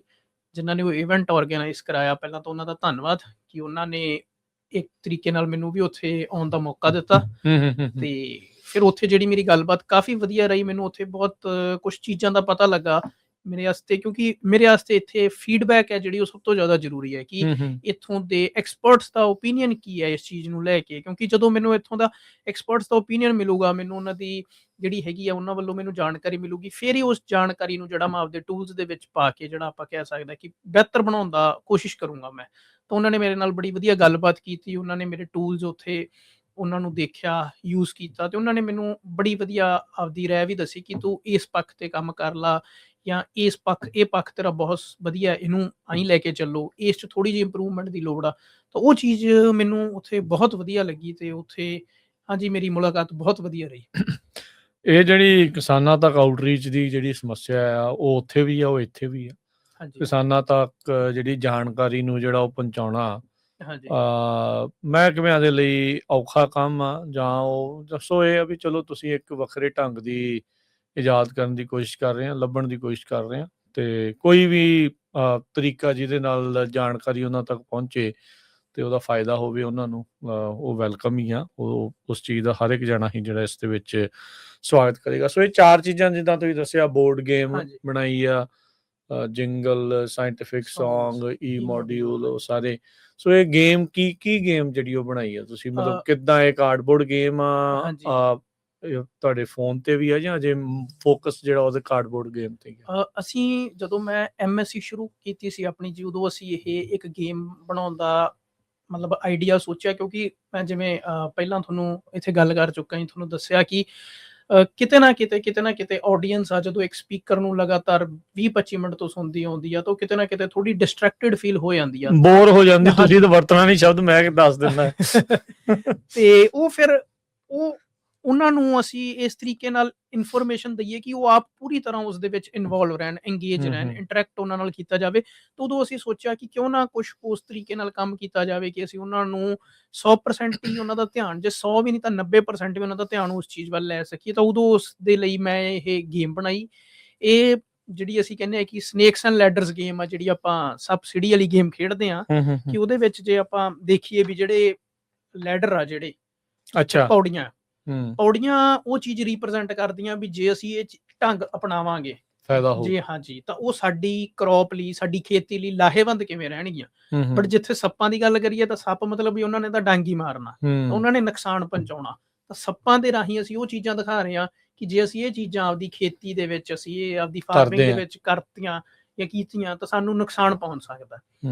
ਜਿਨ੍ਹਾਂ ਨੇ ਉਹ ਇਵੈਂਟ ਆਰਗੇਨਾਈਜ਼ ਕਰਾਇਆ। ਪਹਿਲਾਂ ਤਾਂ ਉਹਨਾਂ ਦਾ ਧੰਨਵਾਦ ਕਿ ਉਹਨਾਂ ਨੇ ਇੱਕ ਤਰੀਕੇ ਨਾਲ ਮੈਨੂੰ ਵੀ ਉੱਥੇ ਆਉਣ ਦਾ ਮੌਕਾ ਦਿੱਤਾ, ਤੇ ਫਿਰ ਉੱਥੇ ਜਿਹੜੀ ਮੇਰੀ ਗੱਲਬਾਤ ਕਾਫੀ ਵਧੀਆ ਰਹੀ। ਮੈਨੂੰ ਉੱਥੇ ਬਹੁਤ ਕੁਛ ਚੀਜ਼ਾਂ ਦਾ ਪਤਾ ਲੱਗਾ ਮੇਰੇ ਵਾਸਤੇ, ਕਿਉਂਕਿ ਮੇਰੇ ਵਾਸਤੇ ਇੱਥੇ ਫੀਡਬੈਕ ਹੈ ਜਿਹੜੀ ਉਹ ਸਭ ਤੋਂ ਜ਼ਿਆਦਾ ਜ਼ਰੂਰੀ ਹੈ ਕਿ ਇੱਥੋਂ ਦੇ ਐਕਸਪਰਟਸ ਦਾ ਓਪੀਨੀਅਨ ਕੀ ਹੈ ਇਸ ਚੀਜ਼ ਨੂੰ ਲੈ ਕੇ। ਕਿਉਂਕਿ ਜਦੋਂ ਮੈਨੂੰ ਇੱਥੋਂ ਦਾ ਐਕਸਪਰਟਸ ਦਾ ਓਪੀਨੀਅਨ ਮਿਲੂਗਾ, ਮੈਨੂੰ ਉਹਨਾਂ ਦੀ ਜਿਹੜੀ ਹੈਗੀ ਆ ਉਹਨਾਂ ਵੱਲੋਂ ਮੈਨੂੰ ਜਾਣਕਾਰੀ ਮਿਲੂਗੀ, ਫਿਰ ਹੀ ਉਸ ਜਾਣਕਾਰੀ ਨੂੰ ਜਿਹੜਾ ਮੈਂ ਆਪਦੇ ਟੂਲਸ ਦੇ ਵਿੱਚ ਪਾ ਕੇ ਜਿਹੜਾ ਆਪਾਂ ਕਹਿ ਸਕਦੇ ਕਿ ਬਿਹਤਰ ਬਣਾਉਣ ਦਾ ਕੋਸ਼ਿਸ਼ ਕਰੂੰਗਾ ਮੈਂ। ਤਾਂ ਉਹਨਾਂ ਨੇ ਮੇਰੇ ਨਾਲ ਬੜੀ ਵਧੀਆ ਗੱਲਬਾਤ ਕੀਤੀ, ਉਹਨਾਂ ਨੇ ਮੇਰੇ ਟੂਲਸ ਉੱਥੇ ਉਹਨਾਂ ਨੂੰ ਦੇਖਿਆ, ਯੂਜ਼ ਕੀਤਾ, ਤੇ ਉਹਨਾਂ ਨੇ ਮੈਨੂੰ ਬੜੀ ਵਧੀਆ ਆਪਦੀ ਰਾਏ ਵੀ ਦੱਸੀ ਕਿ ਤੂੰ ਇਸ ਪੱਖ ਤੇ ਕੰਮ ਕਰ ਲਾ, ਜਾਂ ਇਹ ਪੱਖ ਤੇਰਾ ਬਹੁਤ ਵਧੀਆ, ਇਹਨੂੰ ਆਈ ਲੈ ਕੇ ਚੱਲੋ, ਇਸ 'ਚ ਥੋੜ੍ਹੀ ਜਿਹੀ ਇੰਪਰੂਵਮੈਂਟ ਦੀ ਲੋੜ ਆ। ਤਾਂ ਉਹ ਚੀਜ਼ ਮੈਨੂੰ ਉੱਥੇ ਬਹੁਤ ਵਧੀਆ ਲੱਗੀ, ਤੇ ਉੱਥੇ ਹਾਂਜੀ ਮੇਰੀ ਮੁਲਾਕਾਤ ਬਹੁਤ ਵਧੀਆ ਰਹੀ। ਇਹ ਜਿਹੜੀ ਕਿਸਾਨਾਂ ਤੱਕ ਆਊਟਰੀਚ ਦੀ ਜਿਹੜੀ ਸਮੱਸਿਆ ਆ, ਉਹ ਉੱਥੇ ਵੀ ਆ, ਉਹ ਇੱਥੇ ਵੀ ਆ? ਹਾਂਜੀ ਕਿਸਾਨਾਂ ਤੱਕ ਜਿਹੜੀ ਜਾਣਕਾਰੀ ਨੂੰ ਜਿਹੜਾ ਉਹ ਪਹੁੰਚਾਉਣਾ ਹਾਂਜੀ ਮਹਿਕਮਿਆਂ ਦੇ ਲਈ ਔਖਾ ਕੰਮ ਆ, ਜਾਂ ਉਹ ਦੱਸੋ ਇਹ ਆ ਵੀ ਚਲੋ ਤੁਸੀਂ ਇੱਕ ਵੱਖਰੇ ਢੰਗ ਦੀ ਇਜਾਦ ਕਰਨ ਦੀ ਕੋਸ਼ਿਸ਼ ਕਰ ਰਹੇ ਆ, ਲੱਭਣ ਦੀ ਕੋਸ਼ਿਸ਼ ਕਰ ਰਹੇ ਆ, ਤੇ ਕੋਈ ਵੀ ਤਰੀਕਾ ਜਿਹਦੇ ਨਾਲ ਜਾਣਕਾਰੀ ਉਹਨਾਂ ਤੱਕ ਪਹੁੰਚੇ ਤੇ ਉਹਦਾ ਫਾਇਦਾ ਹੋਵੇ ਉਹਨਾਂ ਨੂੰ, ਉਹ ਵੈਲਕਮ ਹੀ ਆ। ਉਹ ਉਸ ਚੀਜ਼ ਦਾ ਹਰ ਇੱਕ ਜਣਾ ਹੀ ਜਿਹੜਾ ਇਸ ਦੇ ਵਿੱਚ ਸਵਾਗਤ ਕਰੇਗਾ। ਸੋ ਇਹ 4 ਚੀਜ਼ਾਂ ਜਿੱਦਾਂ ਤੁਸੀਂ ਦੱਸਿਆ, ਬੋਰਡ ਗੇਮ ਹਾਂਜੀ ਬਣਾਈ ਆ, ਜਿੰਗਲ, ਸਾਇੰਟੀਫਿਕ Songs, ਸੌਂਗ, ਈ ਮੋਡਿਊਲ, E-module, ਉਹ ਸਾਰੇ। ਸੋ ਇਹ ਗੇਮ ਕੀ ਗੇਮ ਜਿਹੜੀ ਉਹ ਬਣਾਈ ਆ ਤੁਸੀਂ, ਮਤਲਬ ਕਿੱਦਾਂ ਇਹ ਕਾਰਡਬੋਰਡ ਗੇਮ ਆ, ਹਾਂਜੀ ਇਹ ਤੁਹਾਡੇ ਫੋਨ ਤੇ ਵੀ ਆ ਜਾਂ ਅਜੇ ਫੋਕਸ ਜਿਹੜਾ ਉਹਦੇ ਕਾਰਡਬੋਰਡ ਗੇਮ ਤੇ ਹੀ ਆ? ਅਸੀਂ ਜਦੋਂ ਮੈਂ MSc ਸ਼ੁਰੂ ਕੀਤੀ ਸੀ ਆਪਣੀ ਜੀ, ਉਦੋਂ ਅਸੀਂ ਇਹ ਇੱਕ ਗੇਮ ਬਣਾਉਣ ਦਾ ਮਤਲਬ ਆਈਡੀਆ ਸੋਚਿਆ, ਕਿਉਂਕਿ ਮੈਂ ਜਿਵੇਂ ਪਹਿਲਾਂ ਤੁਹਾਨੂੰ ਇੱਥੇ ਗੱਲ ਕਰ ਚੁੱਕਾ ਜੀ, ਤੁਹਾਨੂੰ ਦੱਸਿਆ ਕਿ ਕਿਤੇ ਨਾ ਕਿਤੇ ਆਡੀਅנס ਆ ਜਦੋਂ ਇੱਕ ਸਪੀਕਰ ਨੂੰ ਲਗਾਤਾਰ 20-25 ਮਿੰਟ ਤੋਂ ਸੁਣਦੀ ਆਉਂਦੀ ਆ, ਤਾਂ ਕਿਤੇ ਨਾ ਕਿਤੇ ਥੋੜੀ ਡਿਸਟਰੈਕਟਿਡ ਫੀਲ ਹੋ ਜਾਂਦੀ ਆ, ਬੋਰ ਹੋ ਜਾਂਦੀ। ਤੁਸੀਂ ਤਾਂ ਵਰਤਣਾ ਨਹੀਂ ਸ਼ਬਦ, ਮੈਂ ਦੱਸ ਦਿੰਦਾ। ਤੇ ਉਹ ਫਿਰ ਉਹਨਾਂ ਨੂੰ ਅਸੀਂ ਇਸ ਤਰੀਕੇ ਨਾਲ ਇਨਫੋਰਮੇਸ਼ਨ ਦਈਏ ਕਿ ਉਹ ਆਪ ਪੂਰੀ ਤਰ੍ਹਾਂ ਉਸ ਦੇ ਵਿੱਚ ਇਨਵੋਲਵ ਰਹਿਣ, ਇੰਗੇਜ ਰਹਿਣ, ਇੰਟਰੈਕਟ ਉਹਨਾਂ ਨਾਲ ਕੀਤਾ ਜਾਵੇ। ਤਾਂ ਉਦੋਂ ਅਸੀਂ ਸੋਚਿਆ ਕਿ ਕਿਉਂ ਨਾ ਕੁਝ ਉਸ ਤਰੀਕੇ ਨਾਲ ਕੰਮ ਕੀਤਾ ਜਾਵੇ ਕਿ ਅਸੀਂ ਉਹਨਾਂ ਨੂੰ 100% ਹੀ ਉਹਨਾਂ ਦਾ ਧਿਆਨ, ਜੇ 100 ਵੀ ਨਹੀਂ ਤਾਂ 90% ਵੀ ਉਹਨਾਂ ਦਾ ਧਿਆਨ ਉਸ ਚੀਜ਼ ਵੱਲ ਲੈ ਸਕੀਏ। ਤਾਂ ਉਦੋਂ ਉਸ ਦੇ ਲਈ ਮੈਂ ਇਹ ਗੇਮ ਬਣਾਈ। ਇਹ ਜਿਹੜੀ ਅਸੀਂ ਕਹਿੰਦੇ ਆ ਕਿ ਸਨੇਕਸ ਐਂਡ ਲੈਡਰਸ ਗੇਮ ਆ, ਜਿਹੜੀ ਆਪਾਂ ਸਬਸਿਡੀ ਵਾਲੀ ਗੇਮ ਖੇਡਦੇ ਆ, ਕਿ ਉਹਦੇ ਵਿੱਚ ਜੇ ਆਪਾਂ ਦੇਖੀਏ ਵੀ ਜਿਹੜੇ ਲੈਡਰ ਆ, ਜਿਹੜੇ ਪੌੜੀਆਂ ਉਹ ਚੀਜ਼ ਰਿਪਰੈਜ਼ੈਂਟ ਕਰਦੀਆਂ ਵੀ ਜੇ ਅਸੀਂ ਇਹ ਢੰਗ ਅਪਣਾਵਾਂਗੇ ਫਾਇਦਾ ਹੋਊ ਜੀ, ਹਾਂਜੀ, ਤਾਂ ਉਹ ਸਾਡੀ ਕ੍ਰੌਪ ਲਈ, ਸਾਡੀ ਖੇਤੀ ਲਈ ਲਾਹੇਵੰਦ ਕਿਵੇਂ ਰਹਿਣਗੀਆਂ। ਬਟ ਜਿੱਥੇ ਸੱਪਾਂ ਦੀ ਗੱਲ ਕਰੀਏ ਤਾਂ ਸੱਪ ਮਤਲਬ ਵੀ ਉਹਨਾਂ ਨੇ ਤਾਂ ਡੰਗ ਹੀ ਮਾਰਨਾ, ਉਹਨਾਂ ਨੇ ਨੁਕਸਾਨ ਪਹੁੰਚਾਉਣਾ। ਤਾਂ ਸੱਪਾਂ ਦੇ ਰਾਹੀਂ ਅਸੀਂ ਉਹ ਚੀਜ਼ਾਂ ਦਿਖਾ ਰਹੇ ਹਾਂ ਕਿ ਜੇ ਅਸੀਂ ਇਹ ਚੀਜ਼ਾਂ ਆਪਦੀ ਖੇਤੀ ਦੇ ਵਿੱਚ, ਅਸੀਂ ਇਹ ਆਪਦੀ ਫਾਰਮਿੰਗ ਦੇ ਵਿੱਚ ਕਰਤੀਆਂ ਜਾਂ ਕੀਤੀਆਂ ਤਾਂ ਸਾਨੂੰ ਨੁਕਸਾਨ ਪਹੁੰਚ ਸਕਦਾ।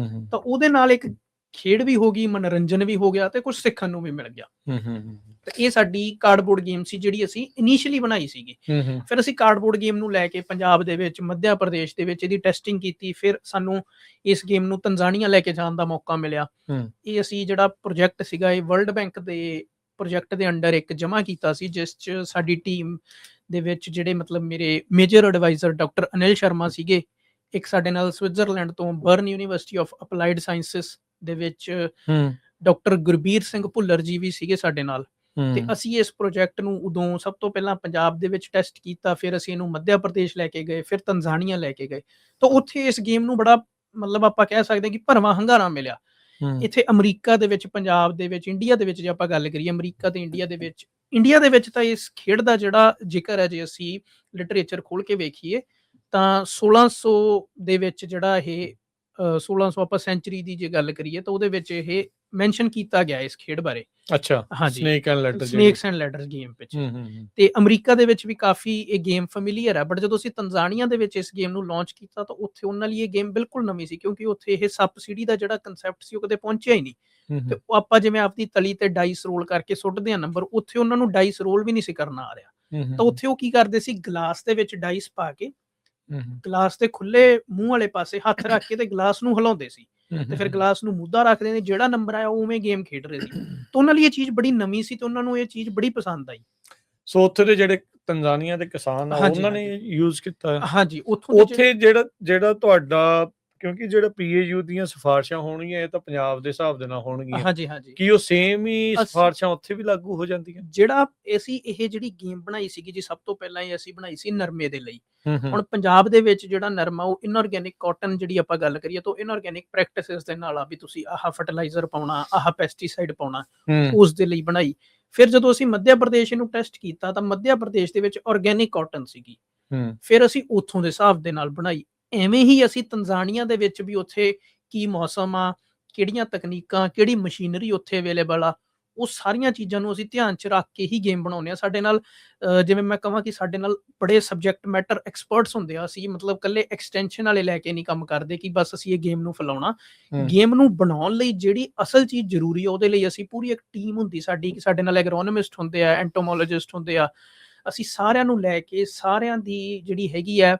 ਤਾਂ ਉਹਦੇ ਨਾਲ ਇੱਕ ਖੇਡ ਵੀ ਹੋ ਗਈ, ਮਨੋਰੰਜਨ ਵੀ ਹੋ ਗਿਆ, ਤੇ ਕੁਝ ਸਿੱਖਣ ਨੂੰ ਵੀ ਮਿਲ ਗਿਆ। ਤੇ ਇਹ ਸਾਡੀ ਕਾਰਡਬੋਰਡ ਗੇਮ ਸੀ ਜਿਹੜੀ ਅਸੀਂ ਇਨੀਸ਼ੀਅਲੀ ਬਣਾਈ ਸੀਗੀ। ਫਿਰ ਅਸੀਂ ਕਾਰਡਬੋਰਡ ਗੇਮ ਨੂੰ ਲੈ ਕੇ ਪੰਜਾਬ ਦੇ ਵਿੱਚ, ਮੱਧ ਪ੍ਰਦੇਸ਼ ਦੇ ਵਿੱਚ ਇਹਦੀ ਟੈਸਟਿੰਗ ਕੀਤੀ। ਫਿਰ ਸਾਨੂੰ ਇਸ ਗੇਮ ਨੂੰ ਤੰਜ਼ਾਨੀਆ ਲੈ ਕੇ ਜਾਣ ਦਾ ਮੌਕਾ ਮਿਲਿਆ। ਇਹ ਅਸੀਂ ਜਿਹੜਾ ਪ੍ਰੋਜੈਕਟ ਸੀਗਾ, ਇਹ ਵਰਲਡ ਬੈਂਕ ਦੇ ਪ੍ਰੋਜੈਕਟ ਦੇ ਅੰਡਰ ਇੱਕ ਜਮ੍ਹਾਂ ਕੀਤਾ ਸੀ, ਜਿਸ 'ਚ ਸਾਡੀ ਟੀਮ ਦੇ ਵਿੱਚ ਜਿਹੜੇ ਮਤਲਬ ਮੇਰੇ major adviser doctor Anil Sharma ਸੀਗੇ, ਇੱਕ ਸਾਡੇ ਨਾਲ ਸਵਿਟਜ਼ਰਲੈਂਡ ਤੋਂ Bern University of Applied Sciences ਦੇ ਵਿੱਚ ਡਾਕਟਰ ਗੁਰਬੀਰ ਸਿੰਘ ਭੁੱਲਰ ਜੀ ਵੀ ਸੀਗੇ ਸਾਡੇ ਨਾਲ। ਤੇ ਅਸੀਂ ਇਸ ਪ੍ਰੋਜੈਕਟ ਨੂੰ ਉਦੋਂ ਸਭ ਤੋਂ ਪਹਿਲਾਂ ਪੰਜਾਬ ਦੇ ਵਿੱਚ ਟੈਸਟ ਕੀਤਾ, ਫਿਰ ਅਸੀਂ ਇਹਨੂੰ ਮੱਧ ਪ੍ਰਦੇਸ਼ ਲੈ ਕੇ ਗਏ, ਫਿਰ ਤੰਜ਼ਾਨੀਆ ਲੈ ਕੇ ਗਏ। ਤਾਂ ਉੱਥੇ ਇਸ ਗੇਮ ਨੂੰ ਬੜਾ ਮਤਲਬ ਆਪਾਂ ਕਹਿ ਸਕਦੇ ਕਿ ਭਰਵਾਂ ਹੰਗਾਰਾ ਮਿਲਿਆ। ਇੱਥੇ ਅਮਰੀਕਾ ਦੇ ਵਿੱਚ, ਪੰਜਾਬ ਦੇ ਵਿੱਚ, ਇੰਡੀਆ ਦੇ ਵਿੱਚ ਜੇ ਆਪਾਂ ਗੱਲ ਕਰੀਏ, ਅਮਰੀਕਾ ਤੇ ਇੰਡੀਆ ਦੇ ਵਿੱਚ ਤਾਂ ਇਸ ਖੇਡ ਦਾ ਜਿਹੜਾ ਜ਼ਿਕਰ ਹੈ, ਜੇ ਅਸੀਂ ਲਿਟਰੇਚਰ ਖੋਲ ਕੇ ਵੇਖੀਏ ਤਾਂ 1600 ਦੇ ਵਿੱਚ ਜਿਹੜਾ ਇਹ 1600 ਆਪਾਂ ਸੈਂਚਰੀ ਦੀ ਜੇ ਗੱਲ ਕਰੀਏ ਤਾਂ ਉਹਦੇ ਵਿੱਚ ਇਹ ਮੈਂਸ਼ਨ ਕੀਤਾ ਗਿਆ ਇਸ ਖੇਡ ਬਾਰੇ। ਅੱਛਾ, ਹਾਂਜੀ, ਸਨੇਕਸ ਐਂਡ ਲੈਡਰਸ ਗੇਮ ਵਿੱਚ। ਤੇ ਅਮਰੀਕਾ ਦੇ ਵਿੱਚ ਵੀ ਕਾਫੀ ਇਹ ਗੇਮ ਫੈਮਿਲੀਅਰ ਹੈ। ਬਟ ਜਦੋਂ ਅਸੀਂ ਤੰਜ਼ਾਨੀਆ ਦੇ ਵਿੱਚ ਇਸ ਗੇਮ ਨੂੰ ਲਾਂਚ ਕੀਤਾ ਤਾਂ ਉੱਥੇ ਉਹਨਾਂ ਲਈ ਇਹ ਗੇਮ ਬਿਲਕੁਲ ਨਵੀਂ ਸੀ, ਕਿਉਂਕਿ ਉੱਥੇ ਇਹ ਸਬਸਿਡੀ ਦਾ ਜਿਹੜਾ ਕਨਸੈਪਟ ਸੀ ਉਹ ਕਦੇ ਪਹੁੰਚਿਆ ਹੀ ਨਹੀਂ। ਤੇ ਉਹ ਆਪਾਂ ਜਿਵੇਂ ਆਪਦੀ ਤਲੀ ਤੇ ਡਾਈਸ ਰੋਲ ਕਰਕੇ ਸੁੱਟਦੇ ਆ ਨੰਬਰ, ਉੱਥੇ ਉਹਨਾਂ ਨੂੰ ਡਾਈਸ ਰੋਲ ਵੀ ਨਹੀਂ ਸੀ ਕਰਨਾ ਆ ਰਿਹਾ। ਤਾਂ ਉੱਥੇ ਉਹ ਕੀ ਕਰਦੇ ਸੀ, ਗਲਾਸ ਦੇ ਵਿੱਚ ਡਾਈਸ ਪਾ ਕੇ ਗਲਾਸ ਦੇ ਖੁੱਲੇ ਮੂੰਹ ਵਾਲੇ ਪਾਸੇ ਹੱਥ ਰੱਖ ਕੇ ਤੇ ਗਲਾਸ ਨੂੰ ਹਿਲਾਉਂਦੇ ਸੀ, ਤੇ ਫਿਰ ਗਲਾਸ ਨੂੰ ਮੁੱਦਾ ਰੱਖਦੇ ਨੇ, ਜਿਹੜਾ ਨੰਬਰ ਆਇਆ ਉਵੇਂ ਗੇਮ ਖੇਡ ਰਹੇ ਸੀ। ਤਾਂ ਉਹਨਾਂ ਲਈ ਇਹ ਚੀਜ਼ ਬੜੀ ਨਵੀਂ ਸੀ ਤੇ ਉਹਨਾਂ ਨੂੰ ਇਹ ਚੀਜ਼ ਬੜੀ ਪਸੰਦ ਆਈ। ਸੋ ਉੱਥੇ ਦੇ ਜਿਹੜੇ ਤੰਜ਼ਾਨੀਆ ਦੇ ਕਿਸਾਨ ਆ, ਉਹਨਾਂ ਨੇ ਯੂਜ਼ ਕੀਤਾ। ਹਾਂਜੀ, ਉੱਥੇ ਜਿਹੜਾ ਤੁਹਾਡਾ, ਕਿਉਂਕਿ ਜਿਹੜਾ PAU ਦੀਆਂ ਸਿਫਾਰਿਸ਼ਾਂ ਹੋਣਗੀਆਂ ਇਹ ਤਾਂ ਪੰਜਾਬ ਦੇ ਹਿਸਾਬ ਦੇ ਨਾਲ ਹੋਣਗੀਆਂ, ਹਾਂਜੀ ਹਾਂਜੀ, ਕੀ ਉਹ ਸੇਮ ਹੀ ਸਿਫਾਰਿਸ਼ਾਂ ਉੱਥੇ ਵੀ ਲਾਗੂ ਹੋ ਜਾਂਦੀਆਂ? ਜਿਹੜਾ ਅਸੀਂ ਇਹ ਜਿਹੜੀ ਗੇਮ ਬਣਾਈ ਸੀਗੀ ਜੀ, ਸਭ ਤੋਂ ਪਹਿਲਾਂ ਇਹ ਅਸੀਂ ਬਣਾਈ ਸੀ ਨਰਮੇ ਦੇ ਲਈ। ਹੁਣ ਪੰਜਾਬ ਦੇ ਵਿੱਚ ਜਿਹੜਾ ਨਰਮਾ, ਉਹ ਇਨਆਰਗੈਨਿਕ ਕਾਟਨ ਜਿਹੜੀ ਆਪਾਂ ਗੱਲ ਕਰੀਏ ਤਾਂ ਇਨਆਰਗੈਨਿਕ ਪ੍ਰੈਕਟਿਸਿਸ ਦੇ ਨਾਲ ਆ ਵੀ ਤੁਸੀਂ ਆਹ ਫਰਟੀਲਾਈਜ਼ਰ ਪਾਉਣਾ, ਆਹ ਪੈਸਟੀਸਾਈਡ ਪਾਉਣਾ, ਉਸ ਦੇ ਲਈ ਬਣਾਈ। ਫਿਰ ਜਦੋਂ ਅਸੀਂ ਮੱਧ ਪ੍ਰਦੇਸ਼ ਇਹਨੂੰ ਟੈਸਟ ਕੀਤਾ ਤਾਂ ਮੱਧ ਪ੍ਰਦੇਸ਼ ਦੇ ਵਿੱਚ ਆਰਗੈਨਿਕ ਕਾਟਨ ਸੀਗੀ। ਫਿਰ ਅਸੀਂ ਉੱਥੋਂ ਦੇ ਹਿਸਾਬ ਦੇ ਨਾਲ ਬਣਾਈ। ਐਵੇਂ ਹੀ ਅਸੀਂ ਤੰਜ਼ਾਨੀਆ ਦੇ ਵਿੱਚ ਵੀ ਉੱਥੇ ਕੀ ਮੌਸਮ ਆ, ਕਿਹੜੀਆਂ ਤਕਨੀਕਾਂ, ਕਿਹੜੀ ਮਸ਼ੀਨਰੀ ਉੱਥੇ ਅਵੇਲੇਬਲ ਆ, ਉਹ ਸਾਰੀਆਂ ਚੀਜ਼ਾਂ ਨੂੰ ਅਸੀਂ ਧਿਆਨ 'ਚ ਰੱਖ ਕੇ ਹੀ ਗੇਮ ਬਣਾਉਂਦੇ ਹਾਂ। ਸਾਡੇ ਨਾਲ ਜਿਵੇਂ ਮੈਂ ਕਹਾਂ ਕਿ ਸਾਡੇ ਨਾਲ ਬੜੇ ਸਬਜੈਕਟ ਮੈਟਰ ਐਕਸਪਰਟਸ ਹੁੰਦੇ ਆ। ਅਸੀਂ ਮਤਲਬ ਇਕੱਲੇ ਐਕਸਟੈਂਸ਼ਨ ਵਾਲੇ ਲੈ ਕੇ ਨਹੀਂ ਕੰਮ ਕਰਦੇ ਕਿ ਬਸ ਅਸੀਂ ਇਹ ਗੇਮ ਨੂੰ ਫੈਲਾਉਣਾ। ਗੇਮ ਨੂੰ ਬਣਾਉਣ ਲਈ ਜਿਹੜੀ ਅਸਲ ਚੀਜ਼ ਜ਼ਰੂਰੀ ਆ, ਉਹਦੇ ਲਈ ਅਸੀਂ ਪੂਰੀ ਇੱਕ ਟੀਮ ਹੁੰਦੀ ਸਾਡੀ, ਕਿ ਸਾਡੇ ਨਾਲ ਐਗਰੋਨੋਮਿਸਟ ਹੁੰਦੇ ਆ, ਐਂਟੋਮੋਲੋਜਿਸਟ ਹੁੰਦੇ ਆ। ਅਸੀਂ ਸਾਰਿਆਂ ਨੂੰ ਲੈ ਕੇ, ਸਾਰਿਆਂ ਦੀ ਜਿਹੜੀ ਹੈਗੀ ਆ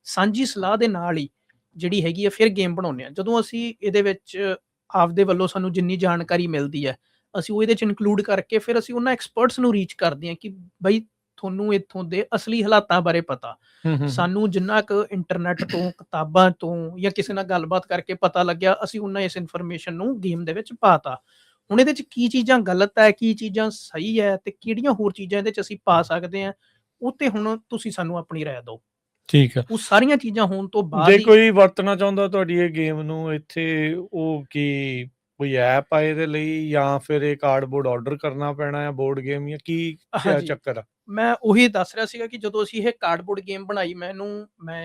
ਸਾਂਝੀ ਸਲਾਹ ਦੇ ਨਾਲ ਹੀ ਜਿਹੜੀ ਹੈਗੀ ਆ ਫਿਰ ਗੇਮ ਬਣਾਉਂਦੇ ਆ। ਜਦੋਂ ਅਸੀਂ ਇਹਦੇ ਵਿੱਚ ਆਪਦੇ ਵੱਲੋਂ ਸਾਨੂੰ ਜਿੰਨੀ ਜਾਣਕਾਰੀ ਮਿਲਦੀ ਹੈ, ਅਸੀਂ ਉਹ ਇਹਦੇ 'ਚ ਇਨਕਲੂਡ ਕਰਕੇ ਫਿਰ ਅਸੀਂ ਉਹਨਾਂ ਐਕਸਪਰਟਸ ਨੂੰ ਰੀਚ ਕਰਦੇ ਹਾਂ ਕਿ ਬਈ ਤੁਹਾਨੂੰ ਇੱਥੋਂ ਦੇ ਅਸਲੀ ਹਾਲਾਤਾਂ ਬਾਰੇ ਪਤਾ। ਸਾਨੂੰ ਜਿੰਨਾ ਕੁ ਇੰਟਰਨੈਟ ਤੋਂ, ਕਿਤਾਬਾਂ ਤੋਂ ਜਾਂ ਕਿਸੇ ਨਾਲ ਗੱਲਬਾਤ ਕਰਕੇ ਪਤਾ ਲੱਗਿਆ, ਅਸੀਂ ਓਨਾ ਇਸ ਇਨਫੋਰਮੇਸ਼ਨ ਨੂੰ ਗੇਮ ਦੇ ਵਿੱਚ ਪਾਤਾ। ਹੁਣ ਇਹਦੇ 'ਚ ਕੀ ਚੀਜ਼ਾਂ ਗਲਤ ਹੈ, ਕੀ ਚੀਜ਼ਾਂ ਸਹੀ ਹੈ ਤੇ ਕਿਹੜੀਆਂ ਹੋਰ ਚੀਜ਼ਾਂ ਇਹਦੇ 'ਚ ਅਸੀਂ ਪਾ ਸਕਦੇ ਹਾਂ, ਉਹ ਤੇ ਹੁਣ ਤੁਸੀਂ ਸਾਨੂੰ ਆਪਣੀ ਰਾਏ ਦਿਓ। ਠੀਕ ਆ। ਉਹ ਸਾਰੀਆਂ ਚੀਜ਼ਾਂ ਹੋਣ ਤੋਂ ਬਾਅਦ ਜੇ ਹੀ ਕੋਈ ਵਰਤਣਾ ਚਾਹੁੰਦਾ ਤੁਹਾਡੀ ਇਹ ਗੇਮ ਨੂੰ ਇੱਥੇ, ਉਹ ਕੀ ਕੋਈ ਐਪ ਆ ਇਹਦੇ ਲਈ, ਜਾਂ ਫਿਰ ਇਹ ਕਾਰਡਬੋਰਡ ਆਰਡਰ ਕਰਨਾ ਪੈਣਾ ਆ ਬੋਰਡ ਗੇਮ, ਜਾਂ ਕੀ ਹਾਂਜੀ। ਚੱਕਰ ਆ? ਮੈਂ ਉਹੀ ਦੱਸ ਰਿਹਾ ਸੀਗਾ ਕਿ ਜਦੋਂ ਅਸੀਂ ਇਹ ਕਾਰਡਬੋਰਡ ਗੇਮ ਬਣਾਈ, ਮੈਂ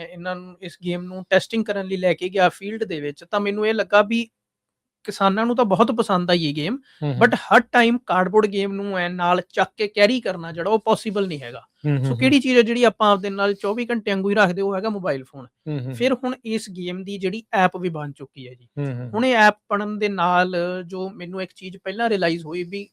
ਇਹਨਾਂ ਨੂੰ ਇਸ ਗੇਮ ਨੂੰ ਟੈਸਟਿੰਗ ਕਰਨ ਲਈ ਲੈ ਕੇ ਗਿਆ ਫੀਲਡ ਦੇ ਵਿੱਚ, ਤਾਂ ਮੈਨੂੰ ਇਹ ਲੱਗਾ ਵੀ ਕਿਸਾਨਾਂ ਨੂੰ ਤਾਂ ਬਹੁਤ ਪਸੰਦ ਆਈ ਇਹ ਗੇਮ, ਬਟ ਹਰ ਟਾਈਮ ਕਾਰਡਬੋਰਡ ਗੇਮ ਨੂੰ ਨਾਲ ਚੱਕ ਕੇ ਕੈਰੀ ਕਰਨਾ ਜਿਹੜਾ ਉਹ ਪੋਸੀਬਲ ਨਹੀਂ ਹੈਗਾ। ਸੋ ਕਿਹੜੀ ਚੀਜ਼ ਹੈ ਜਿਹੜੀ ਆਪਾਂ ਆਪਦੇ ਨਾਲ 24 ਘੰਟੇ ਵਾਂਗੂ ਹੀ ਰੱਖਦੇ, ਉਹ ਹੈਗਾ ਮੋਬਾਈਲ ਫੋਨ। ਫਿਰ ਹੁਣ ਇਸ ਗੇਮ ਦੀ ਜਿਹੜੀ ਐਪ ਵੀ ਬਣ ਚੁੱਕੀ ਹੈ ਜੀ। ਹੁਣ ਇਹ ਐਪ ਬਣਨ ਦੇ ਨਾਲ ਜੋ ਮੈਨੂੰ ਇੱਕ ਚੀਜ਼ ਪਹਿਲਾਂ ਰਿਅਲਾਈਜ਼ ਹੋਈ ਵੀ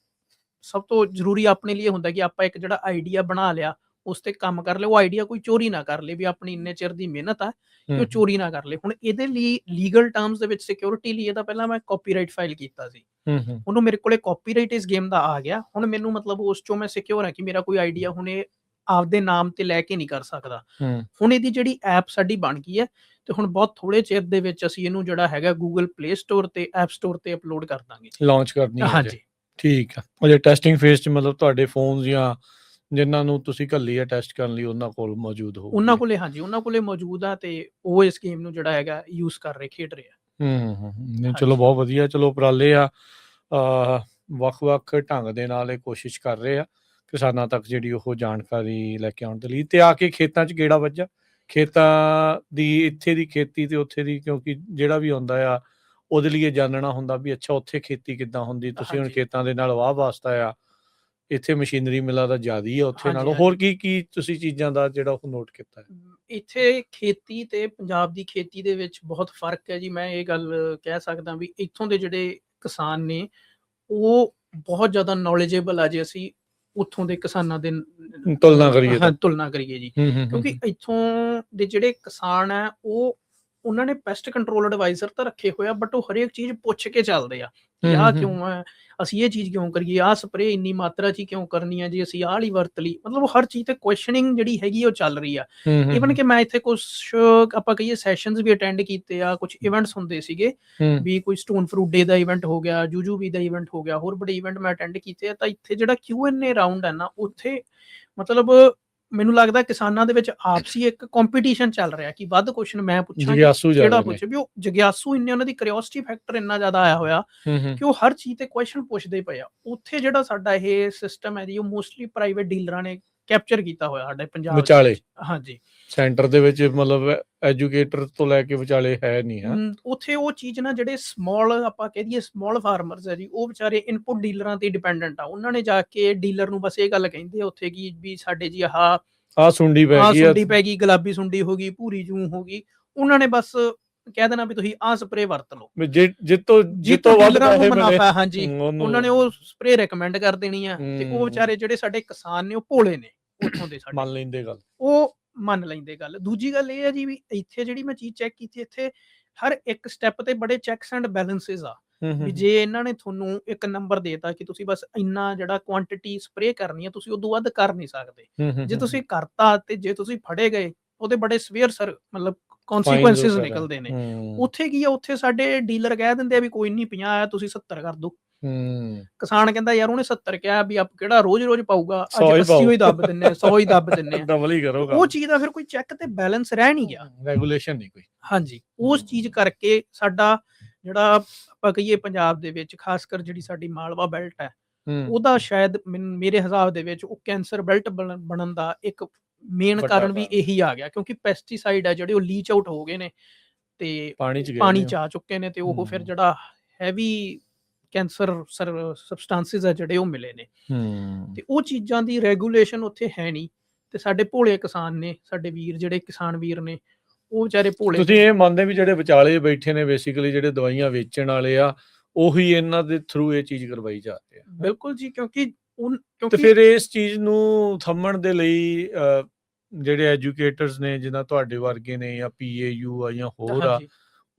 ਸਭ ਤੋਂ ਜ਼ਰੂਰੀ ਆਪਣੇ ਲਈ ਹੁੰਦਾ ਕਿ ਆਪਾਂ ਇੱਕ ਜਿਹੜਾ ਆਈਡੀਆ ਬਣਾ ਲਿਆ, ਉਸ ਤੇ ਕੰਮ ਕਰ ਲਿਆ, ਉਹ ਆਈਡੀਆ ਕੋਈ ਚੋਰੀ ਨਾ ਕਰ ਲੇ, ਵੀ ਆਪਣੀ ਇੰਨੇ ਚਿਰ ਦੀ ਮਿਹਨਤ ਆ ਕਿ ਉਹ ਚੋਰੀ ਨਾ ਕਰ ਲੇ। ਹੁਣ ਇਹਦੇ ਲਈ ਲੀਗਲ ਟਰਮਸ ਦੇ ਵਿੱਚ ਸਿਕਿਉਰਿਟੀ ਲਈ ਇਹਦਾ ਪਹਿਲਾਂ ਮੈਂ ਕਾਪੀਰਾਈਟ ਫਾਈਲ ਕੀਤਾ ਸੀ। ਉਹਨੂੰ ਮੇਰੇ ਕੋਲੇ ਕਾਪੀਰਾਈਟ ਇਸ ਗੇਮ ਦਾ ਆ ਗਿਆ। ਹੁਣ ਮੈਨੂੰ ਮਤਲਬ ਉਸ ਚੋਂ ਮੈਂ ਸਿਕਿਉਰ ਹਾਂ ਕਿ ਮੇਰਾ ਕੋਈ ਆਈਡੀਆ ਹੁਣ ਇਹ ਆਪਦੇ ਨਾਮ ਤੇ ਲੈ ਕੇ ਨਹੀਂ ਕਰ ਸਕਦਾ। ਹੁਣ ਇਹਦੀ ਜਿਹੜੀ ਐਪ ਸਾਡੀ ਬਣ ਗਈ ਹੈ ਤੇ ਹੁਣ ਬਹੁਤ ਥੋੜੇ ਚਿਰ ਦੇ ਵਿੱਚ ਅਸੀਂ ਇਹਨੂੰ ਜਿਹੜਾ ਹੈਗਾ ਗੂਗਲ ਪਲੇ ਸਟੋਰ ਤੇ ਐਪ ਸਟੋਰ ਤੇ ਅਪਲੋਡ ਕਰ ਦਾਂਗੇ। ਲਾਂਚ ਕਰਨੀ ਹੈ? ਹਾਂਜੀ, ਠੀਕ ਆ। ਅਜੇ ਟੈਸਟਿੰਗ ਫੇਜ਼ 'ਚ ਮਤਲਬ ਤੁਹਾਡੇ ਫੋਨਸ ਜਾਂ ਜਿਨ੍ਹਾਂ ਨੂੰ ਤੁਸੀਂ ਘੱਲੀ ਹੈ ਟੈਸਟ ਕਰਨ ਲਈ, ਉਹਨਾਂ ਕੋਲ ਮੌਜੂਦ ਹੋਊਗੀ? ਉਹਨਾਂ ਕੋਲੇ ਹਾਂਜੀ, ਉਹਨਾਂ ਕੋਲੇ ਮੌਜੂਦ ਆ ਤੇ ਉਹ ਇਸ ਗੇਮ ਨੂੰ ਜਿਹੜਾ ਹੈਗਾ ਯੂਜ਼ ਕਰ ਰਹੇ, ਖੇਡ ਰਹੇ ਆ। ਨਹੀਂ ਚਲੋ ਬਹੁਤ ਵਧੀਆ। ਚਲੋ ਉਪਰਾਲੇ ਆ, ਵੱਖ-ਵੱਖ ਢੰਗ ਦੇ ਨਾਲ ਇਹ ਕੋਸ਼ਿਸ਼ ਕਰ ਰਹੇ ਆ ਕਿਸਾਨਾਂ ਤੱਕ ਜਿਹੜੀ ਉਹ ਜਾਣਕਾਰੀ ਲੈ ਕੇ ਆਉਣ ਦੇ ਲਈ। ਤੇ ਆ ਕੇ ਖੇਤਾਂ 'ਚ ਗੇੜਾ ਵੱਜਾ, ਖੇਤਾਂ ਦੀ, ਇੱਥੇ ਦੀ ਖੇਤੀ ਤੇ ਉੱਥੇ ਦੀ, ਕਿਉਂਕਿ ਜਿਹੜਾ ਵੀ ਆਉਂਦਾ ਆ ਉਹਦੇ ਲਈ ਇਹ ਜਾਣਨਾ ਹੁੰਦਾ ਵੀ ਅੱਛਾ ਉੱਥੇ ਖੇਤੀ ਕਿੱਦਾਂ ਹੁੰਦੀ। ਤੁਸੀਂ ਹੁਣ ਹਾਂਜੀ। ਖੇਤਾਂ ਦੇ ਨਾਲ ਵਾਹ ਵਾਸਤਾ ਆ, ਇੱਥੇ ਮਸ਼ੀਨਰੀ ਮਿਲਾਂ ਦਾ ਜ਼ਿਆਦਾ ਹੀ ਆ ਉੱਥੇ ਹਾਂਜੀ, ਨਾਲੋਂ। ਹੋਰ ਕੀ ਤੁਸੀਂ ਚੀਜ਼ਾਂ ਦਾ ਜਿਹੜਾ ਉਹ ਨੋਟ ਕੀਤਾ ਹੈ? ਇੱਥੇ ਖੇਤੀ ਤੇ ਪੰਜਾਬ ਦੀ ਖੇਤੀ ਦੇ ਵਿੱਚ ਬਹੁਤ ਫਰਕ ਹੈ ਜੀ। ਮੈਂ ਇਹ ਗੱਲ ਕਹਿ ਸਕਦਾ ਵੀ ਇੱਥੋਂ ਦੇ ਜਿਹੜੇ ਕਿਸਾਨ ਨੇ ਉਹ ਬਹੁਤ ਜ਼ਿਆਦਾ ਨੌਲੇਜੇਬਲ ਆ, ਜੇ ਅਸੀਂ ਉੱਥੋਂ ਦੇ ਕਿਸਾਨਾਂ ਦੇ ਤੁਲਨਾ ਕਰੀਏ ਤਾਂ? ਤੁਲਨਾ ਕਰੀਏ ਜੀ। ਕਿਉਂਕਿ ਇੱਥੋਂ ਦੇ ਜਿਹੜੇ ਕਿਸਾਨ ਆ ਉਹ ਉਹਨਾਂ ਨੇ ਪੈਸਟ ਕੰਟਰੋਲ ਐਡਵਾਈਜ਼ਰ ਤਾਂ ਰੱਖੇ ਹੋਏ ਆ, ਬਟ ਉਹ ਹਰੇਕ ਚੀਜ਼ ਪੁੱਛ ਕੇ ਚੱਲਦੇ ਆ ਕਿ ਆਹ ਕਿਉਂ ਹੈ, ਅਸੀਂ ਇਹ ਚੀਜ਼ ਕਿਉਂ ਕਰੀਏ, ਆਹ ਸਪਰੇ ਇੰਨੀ ਮਾਤਰਾ 'ਚ ਹੀ ਕਿਉਂ ਕਰਨੀ ਹੈ ਜੀ, ਅਸੀਂ ਆਹ ਵਾਲੀ ਵਰਤ ਲਈ। ਮਤਲਬ ਹਰ ਚੀਜ਼ ਤੇ ਕੁਐਸਚਨਿੰਗ ਜਿਹੜੀ ਹੈਗੀ ਉਹ ਚੱਲ ਰਹੀ ਆ। ਈਵਨ ਕਿ ਮੈਂ ਇੱਥੇ ਕੁਛ ਆਪਾਂ ਕਹੀਏ ਸੈਸ਼ਨਸ ਵੀ ਅਟੈਂਡ ਕੀਤੇ ਆ, ਕੁਛ ਇਵੈਂਟਸ ਹੁੰਦੇ ਸੀਗੇ ਵੀ ਕੋਈ ਸਟੋਨ ਫਰੂਟ ਡੇ ਦਾ ਇਵੈਂਟ ਹੋ ਗਿਆ, ਜੂਜੂਬੀ ਦਾ ਇਵੈਂਟ ਹੋ ਗਿਆ, ਹੋਰ ਬੜੇ ਇਵੈਂਟ ਮੈਂ ਅਟੈਂਡ ਕੀਤੇ ਆ। ਤਾਂ ਇੱਥੇ ਜਿਹੜਾ Q&A ਰਾਊਂਡ ਹੈ ਨਾ, ਉੱਥੇ ਮਤਲਬ ਮੈਨੂੰ ਲੱਗਦਾ ਕਿਸਾਨਾਂ ਦੇ ਵਿੱਚ ਆਪਸੀ ਇੱਕ ਕੰਪੀਟੀਸ਼ਨ ਚੱਲ ਰਿਹਾ ਕਿ ਵੱਧ ਕੁਐਸਚਨ ਮੈਂ ਪੁੱਛਾਂ, ਕਿਹੜਾ ਪੁੱਛੇ, ਵੀ ਉਹ ਜਗਿਆਸੂ ਇੰਨੇ, ਉਹਨਾਂ ਦੀ ਕਿਉਰਿਓਸਿਟੀ ਫੈਕਟਰ ਇੰਨਾ ਜ਼ਿਆਦਾ ਆਇਆ ਹੋਇਆ ਕਿ ਉਹ ਹਰ ਚੀਜ਼ ਤੇ ਕੁਐਸਚਨ ਪੁੱਛਦੇ ਪਏ ਆ। ਉੱਥੇ ਜਿਹੜਾ ਸਾਡਾ ਇਹ ਸਿਸਟਮ ਹੈ ਜੀ, ਉਹ ਮੋਸਟਲੀ ਪ੍ਰਾਈਵੇਟ ਡੀਲਰਾਂ ਨੇ ਕੈਪਚਰ ਕੀਤਾ ਹੋਇਆ ਸਾਡੇ ਪੰਜਾਬ ਵਿਚਾਲੇ। ਹਾਂਜੀ, ਸੈਂਟਰ ਦੇ ਵਿੱਚ ਮਤਲਬ ਐਜੂਕੇਟਰ ਤੋਂ ਲੈ ਕੇ ਵਿਚਾਲੇ ਹੈ ਨਹੀਂ। ਉੱਥੇ ਉਹ ਚੀਜ਼ ਨਾ, ਜਿਹੜੇ ਸਮਾਲ ਆਪਾਂ ਕਹਿ ਦਈਏ ਸਮਾਲ ਫਾਰਮਰਸ ਹੈ ਜੀ, ਉਹ ਵਿਚਾਰੇ ਇਨਪੁਟ ਡੀਲਰਾਂ ਤੇ ਡਿਪੈਂਡੈਂਟ ਆ। ਉਹਨਾਂ ਨੇ ਜਾ ਕੇ ਡੀਲਰ ਨੂੰ ਬਸ ਇਹ ਗੱਲ ਕਹਿੰਦੇ ਆ ਉੱਥੇ ਕਿ ਵੀ ਸਾਡੇ ਜੀ ਆਹ ਸੁੰਡੀ ਪੈ ਗਈ, ਗੁਲਾਬੀ ਸੁੰਡੀ ਹੋ ਗਈ, ਭੂਰੀ ਜੂੰ ਹੋ ਗਈ। ਉਹਨਾਂ ਨੇ ਬਸ ਕਹਿ ਦੇਣਾ ਵੀ ਤੁਸੀਂ ਆਹ ਸਪਰੇ ਵਰਤ ਲਓ, ਜਿੱਤੋਂ ਵੱਧ ਪੈਸੇ ਮੁਨਾਫਾ। ਹਾਂਜੀ, ਉਹਨਾਂ ਨੇ ਉਹ ਸਪਰੇ ਰეკਮੈਂਡ ਕਰ ਦੇਣੀ ਆ। ਤੇ ਉਹ ਵਿਚਾਰੇ ਜਿਹੜੇ ਸਾਡੇ ਕਿਸਾਨ ਨੇ ਉਹ ਭੋਲੇ ਨੇ, ਉੱਥੋਂ ਦੇ ਸਾਡੇ ਮੰਨ ਲੈਂਦੇ ਗੱਲ, ਉਹ ਮੰਨ ਲੈਂਦੇ ਗੱਲ। ਦੂਜੀ ਗੱਲ ਇਹ ਹੈ ਜੀ ਵੀ ਇੱਥੇ ਜਿਹੜੀ ਮੈਂ ਚੀਜ਼ ਚੈੱਕ ਕੀਤੀ, ਇੱਥੇ ਹਰ ਇੱਕ ਸਟੈਪ ਤੇ ਬੜੇ ਚੈਕਸ ਐਂਡ ਬੈਲੈਂਸਿਸ ਆ। ਵੀ ਜੇ ਇਹਨਾਂ ਨੇ ਤੁਹਾਨੂੰ ਇੱਕ ਨੰਬਰ ਦੇਤਾ ਕਿ ਤੁਸੀਂ ਬਸ ਇੰਨਾ ਜਿਹੜਾ ਕੁਆਂਟੀਟੀ ਸਪਰੇ ਕਰਨੀ ਹੈ, ਤੁਸੀਂ ਉਦੋਂ ਵੱਧ ਕਰ ਨਹੀਂ ਸਕਦੇ। ਜੇ ਤੁਸੀਂ ਕਰਤਾ ਤੇ ਜੇ ਤੁਸੀਂ ਫੜੇ ਗਏ, ਉਹਦੇ ਬੜੇ ਸਵੇਅਰ ਮਤਲਬ ਕਨਸੀਕੁਐਂਸਿਸ ਨਿਕਲਦੇ ਨੇ। ਉੱਥੇ ਕੀ ਆ, ਉੱਥੇ ਸਾਡੇ ਡੀਲਰ ਕਹਿ ਦਿੰਦੇ ਆ ਵੀ ਕੋਈ ਨਹੀਂ 50 ਆਇਆ, ਤੁਸੀਂ 70 ਕਰ ਦਿਓ। ਕਿਸਾਨ ਕਹਿੰਦਾ ਯਾਰ ਉਹਨੇ 70 ਕਿਹਾ ਵੀ ਆਪ ਕਿਹੜਾ ਰੋਜ਼ ਪਾਊਗਾ, ਅੱਜ 80 ਹੀ ਦੱਬ ਦਿੰਨੇ ਆ, 100 ਹੀ ਦੱਬ ਦਿੰਨੇ ਆ। ਡਬਲ ਹੀ ਕਰੋਗਾ। ਉਹ ਚੀਜ਼ ਦਾ ਫਿਰ ਕੋਈ ਚੈੱਕ ਤੇ ਬੈਲੈਂਸ ਰਹਿ ਨਹੀਂ ਗਿਆ, ਰੈਗੂਲੇਸ਼ਨ ਨਹੀਂ ਕੋਈ। ਹਾਂਜੀ, ਉਸ ਚੀਜ਼ ਕਰਕੇ ਸਾਡਾ ਜਿਹੜਾ ਆਪਾਂ ਕਹੀਏ ਪੰਜਾਬ ਦੇ ਵਿੱਚ ਖਾਸ ਕਰ ਜਿਹੜੀ ਸਾਡੀ ਮਾਲਵਾ ਬੈਲਟ ਹੈ, ਉਹਦਾ ਸ਼ਾਇਦ ਮੇਰੇ ਹਿਸਾਬ ਦੇ ਵਿੱਚ ਉਹ ਕੈਂਸਰ ਬੈਲਟ ਬਣਨ ਦਾ ਇੱਕ ਮੇਨ ਕਾਰਨ ਵੀ ਇਹੀ ਆ ਗਿਆ, ਕਿਉਂਕਿ ਪੈਸਟੀਸਾਈਡ ਹੈ ਜਿਹੜੇ ਉਹ ਲੀਚ ਆਊਟ ਹੋ ਗਏ ਨੇ ਤੇ ਪਾਣੀ 'ਚ ਆ ਚੁੱਕੇ ਨੇ, ਤੇ ਉਹ ਫਿਰ ਜਿਹੜਾ ਹੈਵੀ ਕੈਂਸਰ ਸਬਸਟੈਂਸਿਸ ਆ ਜਿਹੜੇ ਉਹ ਮਿਲੇ ਨੇ। ਤੇ ਉਹ ਚੀਜ਼ਾਂ ਦੀ ਰੈਗੂਲੇਸ਼ਨ ਉੱਥੇ ਹੈ ਨਹੀਂ, ਤੇ ਸਾਡੇ ਭੋਲੇ ਕਿਸਾਨ ਨੇ, ਸਾਡੇ ਵੀਰ ਜਿਹੜੇ ਕਿਸਾਨ ਵੀਰ ਨੇ, ਉਹ ਵਿਚਾਰੇ ਭੋਲੇ। ਤੁਸੀਂ ਇਹ ਮੰਨਦੇ ਵੀ ਜਿਹੜੇ ਵਿਚਾਲੇ ਬੈਠੇ ਨੇ ਬੇਸਿਕਲੀ ਜਿਹੜੇ ਦਵਾਈਆਂ ਵੇਚਣ ਵਾਲੇ ਆ, ਉਹੀ ਇਹਨਾਂ ਦੇ ਥਰੂ ਇਹ ਚੀਜ਼ ਕਰਵਾਈ ਜਾ ਰਹੀ ਹੈ? ਬਿਲਕੁਲ ਜੀ, ਕਿਉਂਕਿ ਤੇ ਫਿਰ ਇਸ ਚੀਜ਼ ਨੂੰ ਥੰਮਣ ਦੇ ਲਈ ਜਿਹੜੇ ਐਜੂਕੇਟਰਸ ਨੇ, ਜਿੱਦਾਂ ਤੁਹਾਡੇ ਵਰਗੇ ਨੇ ਜਾਂ PAU ਆ ਜਾਂ ਹੋਰ ਆ,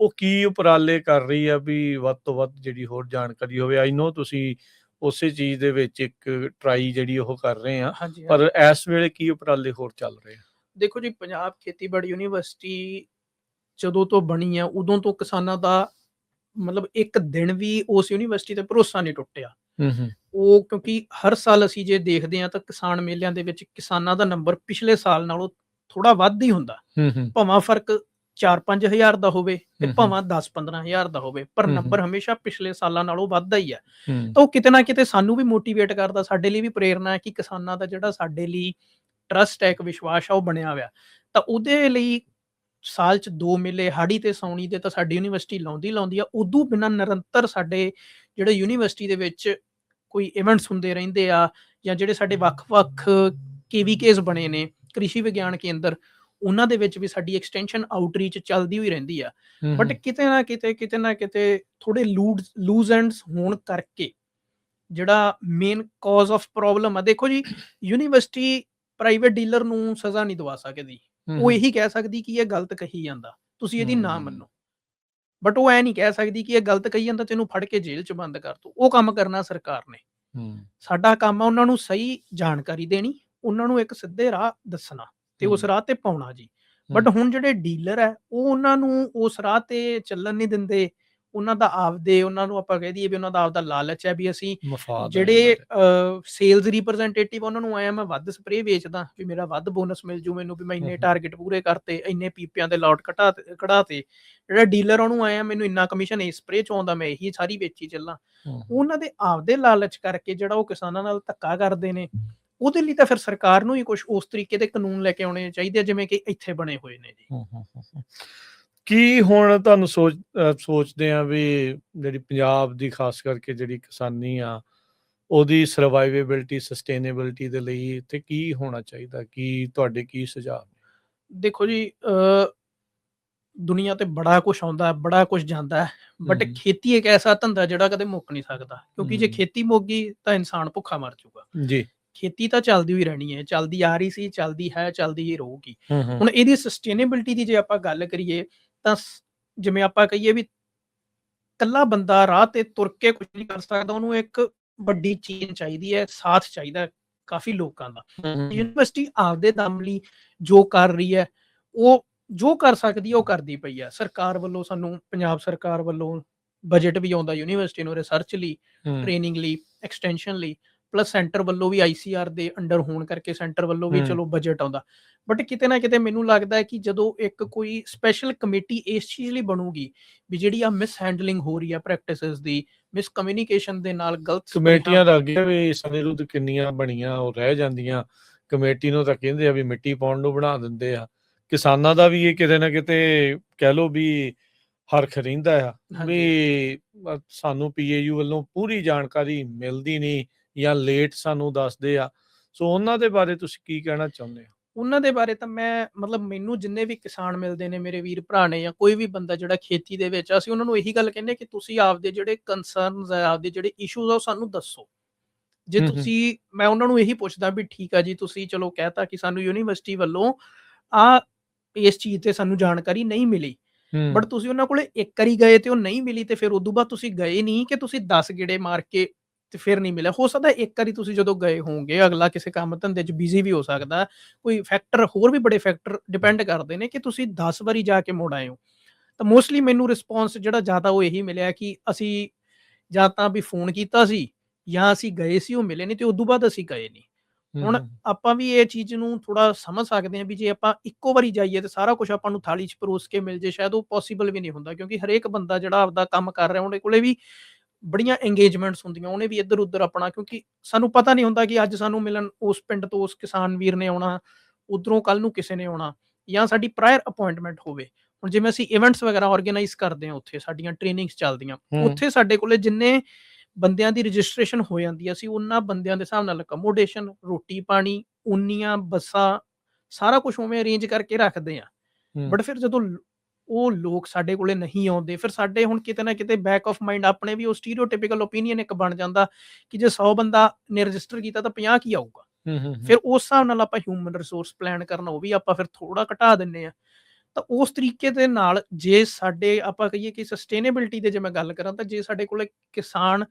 ਉਹ ਕੀ ਉਪਰਾਲੇ ਕਰ ਰਹੀ ਆ ਵੀ ਵੱਧ ਤੋਂ ਵੱਧ ਜਿਹੜੀ ਹੋਰ ਜਾਣਕਾਰੀ ਹੋਵੇ? ਆਈ ਨੋ ਤੁਸੀਂ ਉਸੇ ਚੀਜ਼ ਦੇ ਵਿੱਚ ਇੱਕ ਟਰਾਈ ਜਿਹੜੀ ਉਹ ਕਰ ਰਹੇ ਆ, ਹਾਂਜੀ ਪਰ ਹਾਂਜੀ ਇਸ ਵੇਲੇ ਕੀ ਉਪਰਾਲੇ ਹੋਰ ਚੱਲ ਰਹੇ ਆ? ਦੇਖੋ ਜੀ, ਪੰਜਾਬ ਖੇਤੀਬਾੜੀ ਯੂਨੀਵਰਸਿਟੀ ਜਦੋਂ ਤੋਂ ਬਣੀ ਆ ਉਦੋਂ ਤੋਂ ਕਿਸਾਨਾਂ ਦਾ ਮਤਲਬ ਇੱਕ ਦਿਨ ਵੀ ਉਸ ਯੂਨੀਵਰਸਿਟੀ ਤੇ ਭਰੋਸਾ ਨਹੀਂ ਟੁੱਟਿਆ। ਹੂੰ ਹੂੰ ਉਹ ਕਿਉਂਕਿ ਹਰ ਸਾਲ ਅਸੀਂ ਜੇ ਦੇਖਦੇ ਹਾਂ ਤਾਂ ਕਿਸਾਨ ਮੇਲਿਆਂ ਦੇ ਵਿੱਚ ਕਿਸਾਨਾਂ ਦਾ ਨੰਬਰ ਪਿਛਲੇ ਸਾਲ ਨਾਲੋਂ ਥੋੜਾ ਵੱਧ ਹੀ ਹੁੰਦਾ। ਹੂੰ ਹੂੰ ਭਾਵਾਂ ਫਰਕ 4-5 ਹਜ਼ਾਰ ਦਾ ਹੋਵੇ ਤੇ ਹੂੰ ਭਾਵਾਂ 10-15 ਹਜ਼ਾਰ ਦਾ ਹੋਵੇ, ਪਰ ਹੂੰ ਨੰਬਰ ਹਮੇਸ਼ਾ ਪਿਛਲੇ ਸਾਲਾਂ ਨਾਲੋਂ ਵੱਧਦਾ ਹੀ ਹੈ। ਹੂੰ ਤਾਂ ਉਹ ਕਿਤੇ ਨਾ ਕਿਤੇ ਸਾਨੂੰ ਵੀ ਮੋਟੀਵੇਟ ਕਰਦਾ, ਸਾਡੇ ਲਈ ਵੀ ਪ੍ਰੇਰਨਾ ਹੈ ਕਿ ਕਿਸਾਨਾਂ ਦਾ ਜਿਹੜਾ ਸਾਡੇ ਲਈ ਟਰਸਟ ਹੈ, ਇੱਕ ਵਿਸ਼ਵਾਸ ਆ, ਉਹ ਬਣਿਆ ਹੋਇਆ। ਤਾਂ ਉਹਦੇ ਲਈ ਸਾਲ 'ਚ 2 ਮੇਲੇ ਹਾੜੀ ਤੇ ਸਾਉਣੀ ਦੇ ਤਾਂ ਸਾਡੀ ਯੂਨੀਵਰਸਿਟੀ ਲਾਉਂਦੀ ਆ। ਉਦੋਂ ਬਿਨਾਂ ਨਿਰੰਤਰ ਸਾਡੇ ਜਿਹੜੇ ਯੂਨੀਵਰਸਿਟੀ ਦੇ ਵਿੱਚ ਕੋਈ ਇਵੈਂਟਸ ਹੁੰਦੇ ਰਹਿੰਦੇ ਆ, ਜਾਂ ਜਿਹੜੇ ਸਾਡੇ ਵੱਖ-ਵੱਖ KVKs ਬਣੇ ਨੇ, ਕ੍ਰਿਸ਼ੀ ਵਿਗਿਆਨ ਕੇਂਦਰ, ਉਹਨਾਂ ਦੇ ਵਿੱਚ ਵੀ ਸਾਡੀ ਐਕਸਟੈਂਸ਼ਨ ਆਊਟਰੀਚ ਚੱਲਦੀ ਹੋਈ ਰਹਿੰਦੀ ਆ। ਬਟ ਕਿਤੇ ਨਾ ਕਿਤੇ ਥੋੜੇ ਲੂਜ਼ ਐਂਡਸ ਹੋਣ ਕਰਕੇ ਜਿਹੜਾ ਮੇਨ ਕਾਜ਼ ਆਫ ਪ੍ਰੋਬਲਮ ਆ, ਦੇਖੋ ਜੀ, ਯੂਨੀਵਰਸਿਟੀ ਪ੍ਰਾਈਵੇਟ ਡੀਲਰ ਨੂੰ ਸਜ਼ਾ ਨਹੀਂ ਦਵਾ ਸਕਦੀ। ਉਹ ਇਹੀ ਕਹਿ ਸਕਦੀ ਕਿ ਇਹ ਗਲਤ ਕਹੀ ਜਾਂਦਾ, ਤੁਸੀਂ ਇਹਦੀ ਨਾ ਮੰਨੋ। ਬਟ ਉਹ ਐ ਨਹੀਂ ਕਹਿ ਸਕਦੀ ਕਿ ਇਹ ਗਲਤ ਕਹੀ ਜਾਂਦਾ, ਤੈਨੂੰ ਫੜ ਕੇ ਜੇਲ੍ਹ 'ਚ ਬੰਦ ਕਰ ਦੋ। ਉਹ ਕੰਮ ਕਰਨਾ ਸਰਕਾਰ ਨੇ। ਸਾਡਾ ਕੰਮ ਆ ਉਹਨਾਂ ਨੂੰ ਸਹੀ ਜਾਣਕਾਰੀ ਦੇਣੀ, ਉਹਨਾਂ ਨੂੰ ਇੱਕ ਸਿੱਧੇ ਰਾਹ ਦੱਸਣਾ ਤੇ ਉਸ ਰਾਹ ਤੇ ਪਾਉਣਾ ਜੀ। ਬਟ ਹੁਣ ਜਿਹੜੇ ਡੀਲਰ ਹੈ, ਉਹ ਉਹਨਾਂ ਨੂੰ ਉਸ ਰਾਹ ਤੇ ਚੱਲਣ ਨਹੀਂ ਦਿੰਦੇ। ਉਹਨਾਂ ਨੂੰ ਆਪਾਂ ਕਹਿ ਦਈਏ ਵੀ ਉਹਨਾਂ ਦਾ ਆਪਦਾ ਲਾਲਚ ਹੈ ਵੀ ਅਸੀਂ ਮਫਾਦ ਹੈ ਜਿਹੜੇ ਇਹਨਾਂ ਦੇ। ਸੇਲਸ ਰਿਪਰੈਜ਼ੈਂਟੇਟਿਵ ਉਹਨਾਂ ਨੂੰ ਆਇਆ ਮੈਂ ਵੱਧ ਸਪਰੇਅ ਵੇਚਦਾ ਵੀ ਮੇਰਾ ਵੱਧ ਬੋਨਸ ਮਿਲ ਜੂ ਮੈਨੂੰ, ਵੀ ਮੈਂ ਇੰਨੇ ਟਾਰਗੇਟ ਪੂਰੇ ਕਰਤੇ, ਇੰਨੇ ਪੀਪਿਆਂ ਦੇ ਲੋਟ ਕਢਾਤੇ। ਜਿਹੜਾ ਡੀਲਰ ਉਹਨੂੰ ਆਇਆ ਮੈਨੂੰ ਇੰਨਾ ਕਮਿਸ਼ਨ ਇਸ ਸਪਰੇਅ ਚ ਆਉਂਦਾ, ਮੈਂ ਇਹੀ ਸਾਰੀ ਵੇਚੀ ਚੱਲਾਂ। ਉਹਨਾਂ ਦੇ ਆਪਦੇ ਲਾਲਚ ਕਰਕੇ ਜਿਹੜਾ ਉਹ ਕਿਸਾਨਾਂ ਨਾਲ ਧੱਕਾ ਕਰਦੇ ਨੇ, ਉਹਦੇ ਲਈ ਤਾਂ ਫਿਰ ਸਰਕਾਰ ਨੂੰ ਹੀ ਕੁਝ ਉਸ ਤਰੀਕੇ ਦੇ ਕਾਨੂੰਨ ਲੈ ਕੇ ਆਉਣੇ ਚਾਹੀਦੇ ਆ ਜਿਵੇਂ ਕਿ ਇੱਥੇ ਬਣੇ ਹੋਏ ਨੇ ਜੀ। ਕੀ ਹੁਣ ਤੁਹਾਨੂੰ ਸੋਚਦੇ ਆ ਵੀ ਜਿਹੜੀ ਪੰਜਾਬ ਦੀ ਖਾਸ ਕਰਕੇ ਜਿਹੜੀ ਕਿਸਾਨੀ ਆ, ਉਹਦੀ ਸਰਵਾਈਵੇਬਿਲਟੀ, ਸਸਟੇਨੇਬਿਲਟੀ ਦੇ ਲਈ ਤੇ ਕੀ ਹੋਣਾ ਚਾਹੀਦਾ? ਕੀ ਤੁਹਾਡੇ ਕੀ ਸੁਝਾਅ? ਦੇਖੋ ਜੀ, ਦੁਨੀਆ ਤੇ ਬੜਾ ਕੁਝ ਆਉਂਦਾ, ਬੜਾ ਕੁਝ ਜਾਂਦਾ ਹੈ, ਬਟ ਖੇਤੀ ਇੱਕ ਐਸਾ ਧੰਦਾ ਜਿਹੜਾ ਕਦੇ ਮੁੱਕ ਨਹੀਂ ਸਕਦਾ, ਕਿਉਂਕਿ ਜੇ ਖੇਤੀ ਮੁੱਕ ਗਈ ਤਾਂ ਇਨਸਾਨ ਭੁੱਖਾ ਮਰ ਜਾਊਗਾ ਜੀ। ਖੇਤੀ ਤਾਂ ਚੱਲਦੀ ਹੋਈ ਰਹਿਣੀ ਹੈ, ਚੱਲਦੀ ਆ ਰਹੀ ਸੀ, ਚੱਲਦੀ ਹੈ, ਚੱਲਦੀ ਹੀ ਰਹੂਗੀ। ਹੁਣ ਇਹਦੀ ਸਸਟੇਨੇਬਿਲਟੀ ਦੀ ਜੇ ਆਪਾਂ ਗੱਲ ਕਰੀਏ ਤਾਂ ਜਿਵੇਂ ਆਪਾਂ ਕਹੀਏ ਵੀ ਕੱਲਾ ਬੰਦਾ ਰਾਹ ਤੇ ਤੁਰ ਕੇ ਕੁਝ ਨਹੀਂ ਕਰ ਸਕਦਾ, ਉਹਨੂੰ ਇੱਕ ਵੱਡੀ ਚੀਜ਼ ਚਾਹੀਦੀ ਹੈ, ਸਾਥ ਚਾਹੀਦਾ ਹੈ ਕਾਫੀ ਲੋਕਾਂ ਦਾ। ਯੂਨੀਵਰਸਿਟੀ ਆਪਦੇ ਦਮ ਲਈ ਜੋ ਕਰ ਰਹੀ ਹੈ, ਉਹ ਜੋ ਕਰ ਸਕਦੀ ਹੈ ਉਹ ਕਰਦੀ ਪਈ ਹੈ। ਸਰਕਾਰ ਵੱਲੋਂ ਸਾਨੂੰ, ਪੰਜਾਬ ਸਰਕਾਰ ਵੱਲੋਂ ਬਜਟ ਵੀ ਆਉਂਦਾ ਯੂਨੀਵਰਸਿਟੀ ਨੂੰ ਰਿਸਰਚ ਲਈ, ਟ੍ਰੇਨਿੰਗ ਲਈ, ਐਕਸਟੈਂਸ਼ਨ ਲਈ, ਪਲੱਸ ਸੈਂਟਰ ਵੱਲੋਂ ਵੀ ICR ਦੇ ਅੰਡਰ ਹੋਣ ਕਰਕੇ ਸੈਂਟਰ ਵੱਲੋਂ ਵੀ ਚਲੋ ਬਜਟ ਆਉਂਦਾ। ਬਟ ਕਿਤੇ ਨਾ ਕਿਤੇ ਮੈਨੂੰ ਲੱਗਦਾ ਹੈ ਕਿ ਜਦੋਂ ਇੱਕ ਕੋਈ ਸਪੈਸ਼ਲ ਕਮੇਟੀ ਇਸ ਚੀਜ਼ ਲਈ ਬਣੂਗੀ ਵੀ ਜਿਹੜੀ ਆ ਮਿਸ ਹੈਂਡਲਿੰਗ ਹੋ ਰਹੀ ਆ ਪ੍ਰੈਕਟਿਸਿਸ ਦੀ, ਮਿਸ ਕਮਿਊਨੀਕੇਸ਼ਨ ਦੇ ਨਾਲ ਗਲਤ ਕਮੇਟੀਆਂ ਦਾ ਅੱਗੇ ਵੀ ਸਨਿਰੁੱਧ ਕਿੰਨੀਆਂ ਬਣੀਆਂ, ਉਹ ਰਹਿ ਜਾਂਦੀਆਂ। ਕਮੇਟੀ ਨੂੰ ਤਾਂ ਕਹਿੰਦੇ ਆ ਵੀ ਮਿੱਟੀ ਪਾਉਣ ਨੂੰ ਬਣਾ ਦਿੰਦੇ ਆ। ਕਿਸਾਨਾਂ ਦਾ ਵੀ ਇਹ ਕਿਤੇ ਨਾ ਕਿਤੇ ਕਹਿ ਲਓ ਵੀ ਹਰਖ ਰਹਿੰਦਾ ਆ ਵੀ ਸਾਨੂੰ PAU ਵੱਲੋਂ ਪੂਰੀ ਜਾਣਕਾਰੀ ਮਿਲਦੀ ਨਹੀਂ ਜਾਂ ਲੇਟ ਸਾਨੂੰ ਦੱਸਦੇ ਆ। ਸੋ ਉਹਨਾਂ ਦੇ ਬਾਰੇ ਤੁਸੀਂ ਕੀ ਕਹਿਣਾ ਚਾਹੁੰਦੇ ਹੋ? ਉਹਨਾਂ ਦੇ ਬਾਰੇ ਤਾਂ ਮੈਂ ਮਤਲਬ ਮੈਨੂੰ ਜਿੰਨੇ ਵੀ ਕਿਸਾਨ ਮਿਲਦੇ ਨੇ, ਮੇਰੇ ਵੀਰ ਭਰਾ ਨੇ, ਜਾਂ ਕੋਈ ਵੀ ਬੰਦਾ ਜਿਹੜਾ ਖੇਤੀ ਦੇ ਵਿੱਚ, ਅਸੀਂ ਉਹਨਾਂ ਨੂੰ ਇਹੀ ਗੱਲ ਕਹਿੰਦੇ ਕਿ ਤੁਸੀਂ ਆਪਦੇ ਜਿਹੜੇ ਕੰਸਰਨਸ ਹੈ, ਆਪਦੇ ਜਿਹੜੇ ਇਸ਼ੂਜ਼ ਆ, ਉਹ ਸਾਨੂੰ ਦੱਸੋ। ਜੇ ਤੁਸੀਂ, ਮੈਂ ਉਹਨਾਂ ਨੂੰ ਇਹੀ ਪੁੱਛਦਾ ਵੀ ਠੀਕ ਆ ਜੀ, ਤੁਸੀਂ ਚਲੋ ਕਹਿਤਾ ਕਿ ਸਾਨੂੰ ਯੂਨੀਵਰਸਿਟੀ ਵੱਲੋਂ ਇਸ ਚੀਜ਼ ਤੇ ਸਾਨੂੰ ਜਾਣਕਾਰੀ ਨਹੀਂ ਮਿਲੀ, ਬਟ ਤੁਸੀਂ ਉਹਨਾਂ ਕੋਲੇ ਇੱਕ ਵਾਰੀ ਗਏ ਤੇ ਉਹ ਨਹੀਂ ਮਿਲੀ, ਤੇ ਫਿਰ ਉਦੋਂ ਬਾਅਦ ਤੁਸੀਂ ਗਏ ਨਹੀਂ ਕਿ ਤੁਸੀਂ 10 ਗੇੜੇ ਮਾਰ ਕੇ ਤੇ ਫਿਰ ਨਹੀਂ ਮਿਲਿਆ। ਹੋ ਸਕਦਾ ਇੱਕ ਵਾਰੀ ਤੁਸੀਂ ਜਦੋਂ ਗਏ ਹੋਵੋਗੇ, ਅਗਲਾ ਕਿਸੇ ਕੰਮ ਧੰਦੇ 'ਚ ਬਿਜ਼ੀ ਵੀ ਹੋ ਸਕਦਾ, ਕੋਈ ਫੈਕਟਰ, ਹੋਰ ਵੀ ਬੜੇ ਫੈਕਟਰ ਡਿਪੈਂਡ ਕਰਦੇ ਨੇ ਕਿ ਤੁਸੀਂ 10 ਵਾਰੀ ਜਾ ਕੇ ਮੁੜ ਆਏ ਹੋ। ਤਾਂ ਮੋਸਟਲੀ ਮੈਨੂੰ ਰਿਸਪੌਂਸ ਜਿਹੜਾ ਜ਼ਿਆਦਾ ਉਹ ਇਹੀ ਮਿਲਿਆ ਕਿ ਅਸੀਂ ਜਾਂ ਤਾਂ ਵੀ ਫੋਨ ਕੀਤਾ ਸੀ ਜਾਂ ਅਸੀਂ ਗਏ ਸੀ, ਉਹ ਮਿਲੇ ਨਹੀਂ, ਤੇ ਉਦੋਂ ਬਾਅਦ ਅਸੀਂ ਗਏ ਨਹੀਂ। ਹੁਣ ਆਪਾਂ ਵੀ ਇਹ ਚੀਜ਼ ਨੂੰ ਥੋੜਾ ਸਮਝ ਸਕਦੇ ਹਾਂ ਵੀ ਜੇ ਆਪਾਂ ਇੱਕੋ ਵਾਰੀ ਜਾਈਏ ਤੇ ਸਾਰਾ ਕੁਝ ਆਪਾਂ ਨੂੰ ਥਾਲੀ 'ਚ ਪਰੋਸ ਕੇ ਮਿਲ ਜੇ, ਸ਼ਾਇਦ ਉਹ ਪੋਸੀਬਲ ਵੀ ਨਹੀਂ ਹੁੰਦਾ, ਕਿਉਂਕਿ ਹਰੇਕ ਬੰਦਾ ਜਿਹੜਾ ਆਪਦਾ ਕੰਮ ਕਰ ਰਿਹਾ, ਉਹਦੇ ਕੋਲੇ ਵੀ ਬੜੀਆਂ ਇੰਗੇਜਮੈਂਟਸ ਹੁੰਦੀਆਂ, ਉਹਨੇ ਵੀ ਇੱਧਰ ਉੱਧਰ ਆਪਣਾ, ਕਿਉਂਕਿ ਸਾਨੂੰ ਪਤਾ ਨਹੀਂ ਹੁੰਦਾ ਕਿ ਅੱਜ ਸਾਨੂੰ ਮਿਲਣ ਉਸ ਪਿੰਡ ਤੋਂ ਉਸ ਕਿਸਾਨ ਵੀਰ ਨੇ ਆਉਣਾ, ਉਧਰੋਂ ਕੱਲ ਨੂੰ ਕਿਸੇ ਨੇ ਆਉਣਾ, ਜਾਂ ਸਾਡੀ ਪ੍ਰਾਇਰ ਅਪਾਇੰਟਮੈਂਟ ਹੋਵੇ। ਹੁਣ ਜਿਵੇਂ ਅਸੀਂ ਇਵੈਂਟਸ ਵਗੈਰਾ ਆਰਗੇਨਾਈਜ਼ ਕਰਦੇ ਹਾਂ, ਉੱਥੇ ਸਾਡੀਆਂ ਟ੍ਰੇਨਿੰਗਸ ਚੱਲਦੀਆਂ, ਉੱਥੇ ਸਾਡੇ ਕੋਲੇ ਜਿੰਨੇ ਬੰਦਿਆਂ ਦੀ ਰਜਿਸਟ੍ਰੇਸ਼ਨ ਹੋ ਜਾਂਦੀ ਹੈ, ਅਸੀਂ ਉਹਨਾਂ ਬੰਦਿਆਂ ਦੇ ਹਿਸਾਬ ਨਾਲ ਅਕਮੋਡੇਸ਼ਨ, ਰੋਟੀ ਪਾਣੀ, ਉਨੀਆਂ ਬੱਸਾਂ, ਸਾਰਾ ਕੁਝ ਉਵੇਂ ਅਰੇਂਜ ਕਰਕੇ ਰੱਖਦੇ ਆ। ਬਟ ਫਿਰ ਜਦੋਂ ਉਹ ਲੋਕ ਸਾਡੇ ਕੋਲੇ ਨਹੀਂ ਆਉਂਦੇ, ਫਿਰ ਸਾਡੇ ਹੁਣ ਕਿਤੇ ਨਾ ਕਿਤੇ ਬੈਕ ਆਫ ਮਾਈਂਡ ਆਪਣੇ ਵੀ ਉਹ ਸਟੀਰੀਓਟਿਪੀਕਲ ਓਪੀਨੀਅਨ ਇੱਕ ਬਣ ਜਾਂਦਾ ਕਿ ਜੇ 100 ਬੰਦਾ ਨੇ ਰਜਿਸਟਰ ਕੀਤਾ ਤਾਂ 50 ਕੀ ਆਊਗਾ। ਫਿਰ ਉਸ ਹਿਸਾਬ ਨਾਲ ਆਪਾਂ ਹਿਊਮਨ ਰਿਸੋਰਸ ਪਲਾਨ ਕਰਨਾ, ਉਹ ਵੀ ਆਪਾਂ ਫਿਰ ਥੋੜਾ ਘਟਾ ਦਿੰਨੇ ਆ। ਤਾਂ ਉਸ ਤਰੀਕੇ ਦੇ ਨਾਲ ਜੇ ਸਾਡੇ ਆਪਾਂ ਕਹੀਏ ਕਿ ਸਸਟੇਨੇਬਿਲਿਟੀ ਦੇ ਜੇ ਮੈਂ ਗੱਲ ਕਰਾਂ, ਤਾਂ ਜੇ ਸਾਡੇ ਕੋਲੇ ਕਿਸਾਨ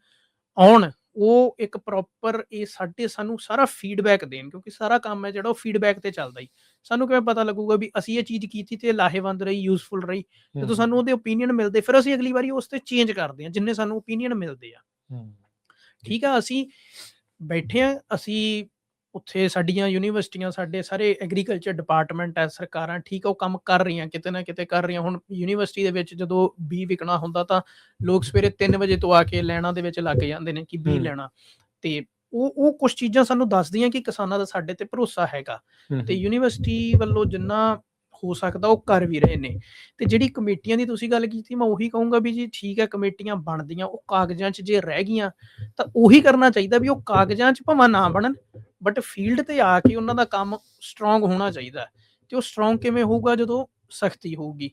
ਆਉਣ, ਉਹ ਇੱਕ ਪ੍ਰੋਪਰ ਇਹ ਸਾਨੂੰ ਸਾਰਾ ਫੀਡਬੈਕ ਦੇਣ, ਕਿਉਂਕਿ ਸਾਰਾ ਕੰਮ ਹੈ ਜਿਹੜਾ ਉਹ ਫੀਡਬੈਕ ਤੇ ਚੱਲਦਾ ਹੀ। ਸਾਨੂੰ ਕਿਵੇਂ ਪਤਾ ਲੱਗੂਗਾ ਵੀ ਅਸੀਂ ਇਹ ਚੀਜ਼ ਕੀਤੀ ਤੇ ਲਾਹੇਵੰਦ ਰਹੀ, ਯੂਜ਼ਫੁਲ ਰਹੀ? ਜਦੋਂ ਸਾਨੂੰ ਉਹਦੇ ਓਪੀਨੀਅਨ ਮਿਲਦੇ, ਫਿਰ ਅਸੀਂ ਅਗਲੀ ਵਾਰੀ ਉਸ ਤੇ ਚੇਂਜ ਕਰਦੇ ਹਾਂ ਜਿੰਨੇ ਸਾਨੂੰ ਓਪੀਨੀਅਨ ਮਿਲਦੇ ਆ। ਠੀਕ ਆ, ਅਸੀਂ ਬੈਠੇ ਆ, ਅਸੀਂ ਉੱਥੇ ਸਾਡੀਆਂ ਯੂਨੀਵਰਸਿਟੀਆਂ, ਸਾਡੇ ਸਾਰੇ ਐਗਰੀਕਲਚਰ ਡਿਪਾਰਟਮੈਂਟ ਹੈ, ਸਰਕਾਰਾਂ ਠੀਕ ਆ, ਉਹ ਕੰਮ ਕਰ ਰਹੀਆਂ, ਕਿਤੇ ਨਾ ਕਿਤੇ ਕਰ ਰਹੀਆਂ। ਹੁਣ ਯੂਨੀਵਰਸਿਟੀ ਦੇ ਵਿੱਚ ਜਦੋਂ ਬੀ ਵਿਕਣਾ ਹੁੰਦਾ ਤਾਂ ਲੋਕ ਸਵੇਰੇ 3 ਵਜੇ ਤੋਂ ਆ ਕੇ ਲਾਈਨਾਂ ਦੇ ਵਿੱਚ ਲੱਗ ਜਾਂਦੇ ਨੇ ਕਿ ਬੀ ਲੈਣਾ, ਤੇ ਉਹ ਕੁਝ ਚੀਜ਼ਾਂ ਸਾਨੂੰ ਦੱਸਦੀਆਂ ਕਿ ਕਿਸਾਨਾਂ ਦਾ ਸਾਡੇ ਤੇ ਭਰੋਸਾ ਹੈਗਾ, ਤੇ ਯੂਨੀਵਰਸਿਟੀ ਵੱਲੋਂ ਜਿੰਨਾ ਹੋ ਸਕਦਾ ਉਹ ਕਰ ਵੀ ਰਹੇ ਨੇ। ਤੇ ਜਿਹੜੀ ਕਮੇਟੀਆਂ ਦੀ ਤੁਸੀਂ ਗੱਲ ਕੀਤੀ, ਮੈਂ ਉਹੀ ਕਹੂੰਗਾ ਵੀ ਜੀ ਠੀਕ ਹੈ, ਕਮੇਟੀਆਂ ਬਣਦੀਆਂ, ਉਹ ਕਾਗਜ਼ਾਂ 'ਚ ਜੇ ਰਹਿ ਗਈਆਂ ਤਾਂ ਉਹੀ ਕਰਨਾ ਚਾਹੀਦਾ ਵੀ ਉਹ ਕਾਗਜ਼ਾਂ 'ਚ ਭਾਵੇਂ ਨਾ ਬਣਨ, ਬਟ ਫੀਲਡ ਤੇ ਆ ਕੇ ਉਹਨਾਂ ਦਾ ਕੰਮ ਸਟਰੋਂਗ ਹੋਣਾ ਚਾਹੀਦਾ। ਤੇ ਉਹ ਸਟਰੋਂਗ ਕਿਵੇਂ ਹੋਊਗਾ? ਜਦੋਂ ਸਖਤੀ ਹੋਊਗੀ।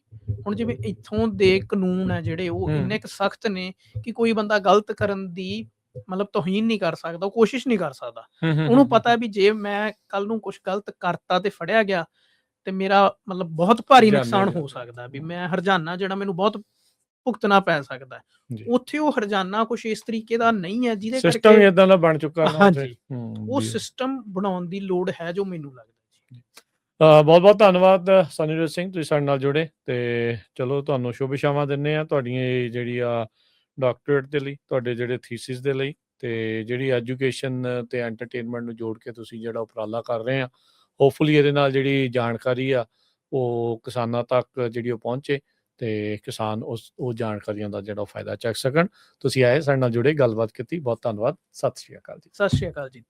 ਹੁਣ ਜਿਵੇਂ ਇੱਥੋਂ ਦੇ ਕਾਨੂੰਨ ਹੈ ਜਿਹੜੇ, ਉਹ ਇੰਨੇ ਕੁ ਸਖਤ ਨੇ ਕਿ ਕੋਈ ਬੰਦਾ ਗਲਤ ਕਰਨ ਦੀ ਮਤਲਬ ਤੋਹੀਨ ਨਹੀਂ ਕਰ ਸਕਦਾ, ਉਹ ਕੋਸ਼ਿਸ਼ ਨਹੀਂ ਕਰ ਸਕਦਾ। ਉਹਨੂੰ ਪਤਾ ਵੀ ਜੇ ਮੈਂ ਕੱਲ ਨੂੰ ਕੁਝ ਗਲਤ ਕਰਤਾ ਤੇ ਫੜਿਆ ਗਿਆ ਤੇ ਮੇਰਾ ਮਤਲਬ ਬਹੁਤ ਭਾਰੀ ਨੁਕਸਾਨ ਹੋ ਸਕਦਾ, ਵੀ ਮੈਂ ਹਰਜਾਨਾ ਜਿਹੜਾ ਮੈਨੂੰ ਬਹੁਤ ਭੁਗਤਣਾ ਪੈ ਸਕਦਾ। ਉੱਥੇ ਉਹ ਹਰਜਾਨਾ ਕੁਝ ਇਸ ਤਰੀਕੇ ਦਾ ਨਹੀਂ ਹੈ ਜਿਹਦੇ ਸਿਸਟਮ ਕਰਕੇ ਇਦਾਂ ਦਾ ਬਣ ਚੁੱਕਾ ਨਾ। ਹਾਂਜੀ, ਉਹ ਸਿਸਟਮ ਬਣਾਉਣ ਦੀ ਲੋੜ ਹੈ ਜੋ ਮੈਨੂੰ ਲੱਗਦਾ ਜੀ। ਬਹੁਤ ਬਹੁਤ ਧੰਨਵਾਦ ਸੰਜੀਵ ਸਿੰਘ, ਤੁਸੀਂ ਸਾਡੇ ਨਾਲ ਜੁੜੇ, ਤੇ ਚਲੋ ਤੁਹਾਨੂੰ ਸ਼ੁਭ ਸ਼ਾਮਾਂ ਦਿੰਦੇ ਆ ਤੁਹਾਡੀਆਂ ਜਿਹੜੀ ਆ ਡਾਕਟਰੇਟ ਦੇ ਲਈ, ਤੁਹਾਡੇ ਜਿਹੜੇ ਥੀਸਿਸ ਦੇ ਲਈ, ਤੇ ਜਿਹੜੀ ਐਜੂਕੇਸ਼ਨ ਤੇ ਐਂਟਰਟੇਨਮੈਂਟ ਨੂੰ ਜੋੜ ਕੇ ਤੁਸੀਂ ਜਿਹੜਾ ਉਪਰਾਲਾ ਕਰ ਰਹੇ ਆ। ਹੋਪਫੁਲੀ ਇਹਦੇ ਨਾਲ ਜਿਹੜੀ ਜਾਣਕਾਰੀ ਆ ਉਹ ਕਿਸਾਨਾਂ ਤੱਕ ਜਿਹੜੀ ਉਹ ਪਹੁੰਚੇ ਤੇ ਕਿਸਾਨ ਉਹ ਜਾਣਕਾਰੀਆਂ ਦਾ ਜਿਹੜਾ ਫਾਇਦਾ ਚੱਕ ਸਕਣ। ਤੁਸੀਂ ਆਏ, ਸਾਡੇ ਨਾਲ ਜੁੜੇ, ਗੱਲਬਾਤ ਕੀਤੀ, ਬਹੁਤ ਧੰਨਵਾਦ। ਸਤਿ ਸ਼੍ਰੀ ਅਕਾਲ ਜੀ। ਸਤਿ ਸ਼੍ਰੀ ਅਕਾਲ ਜੀ।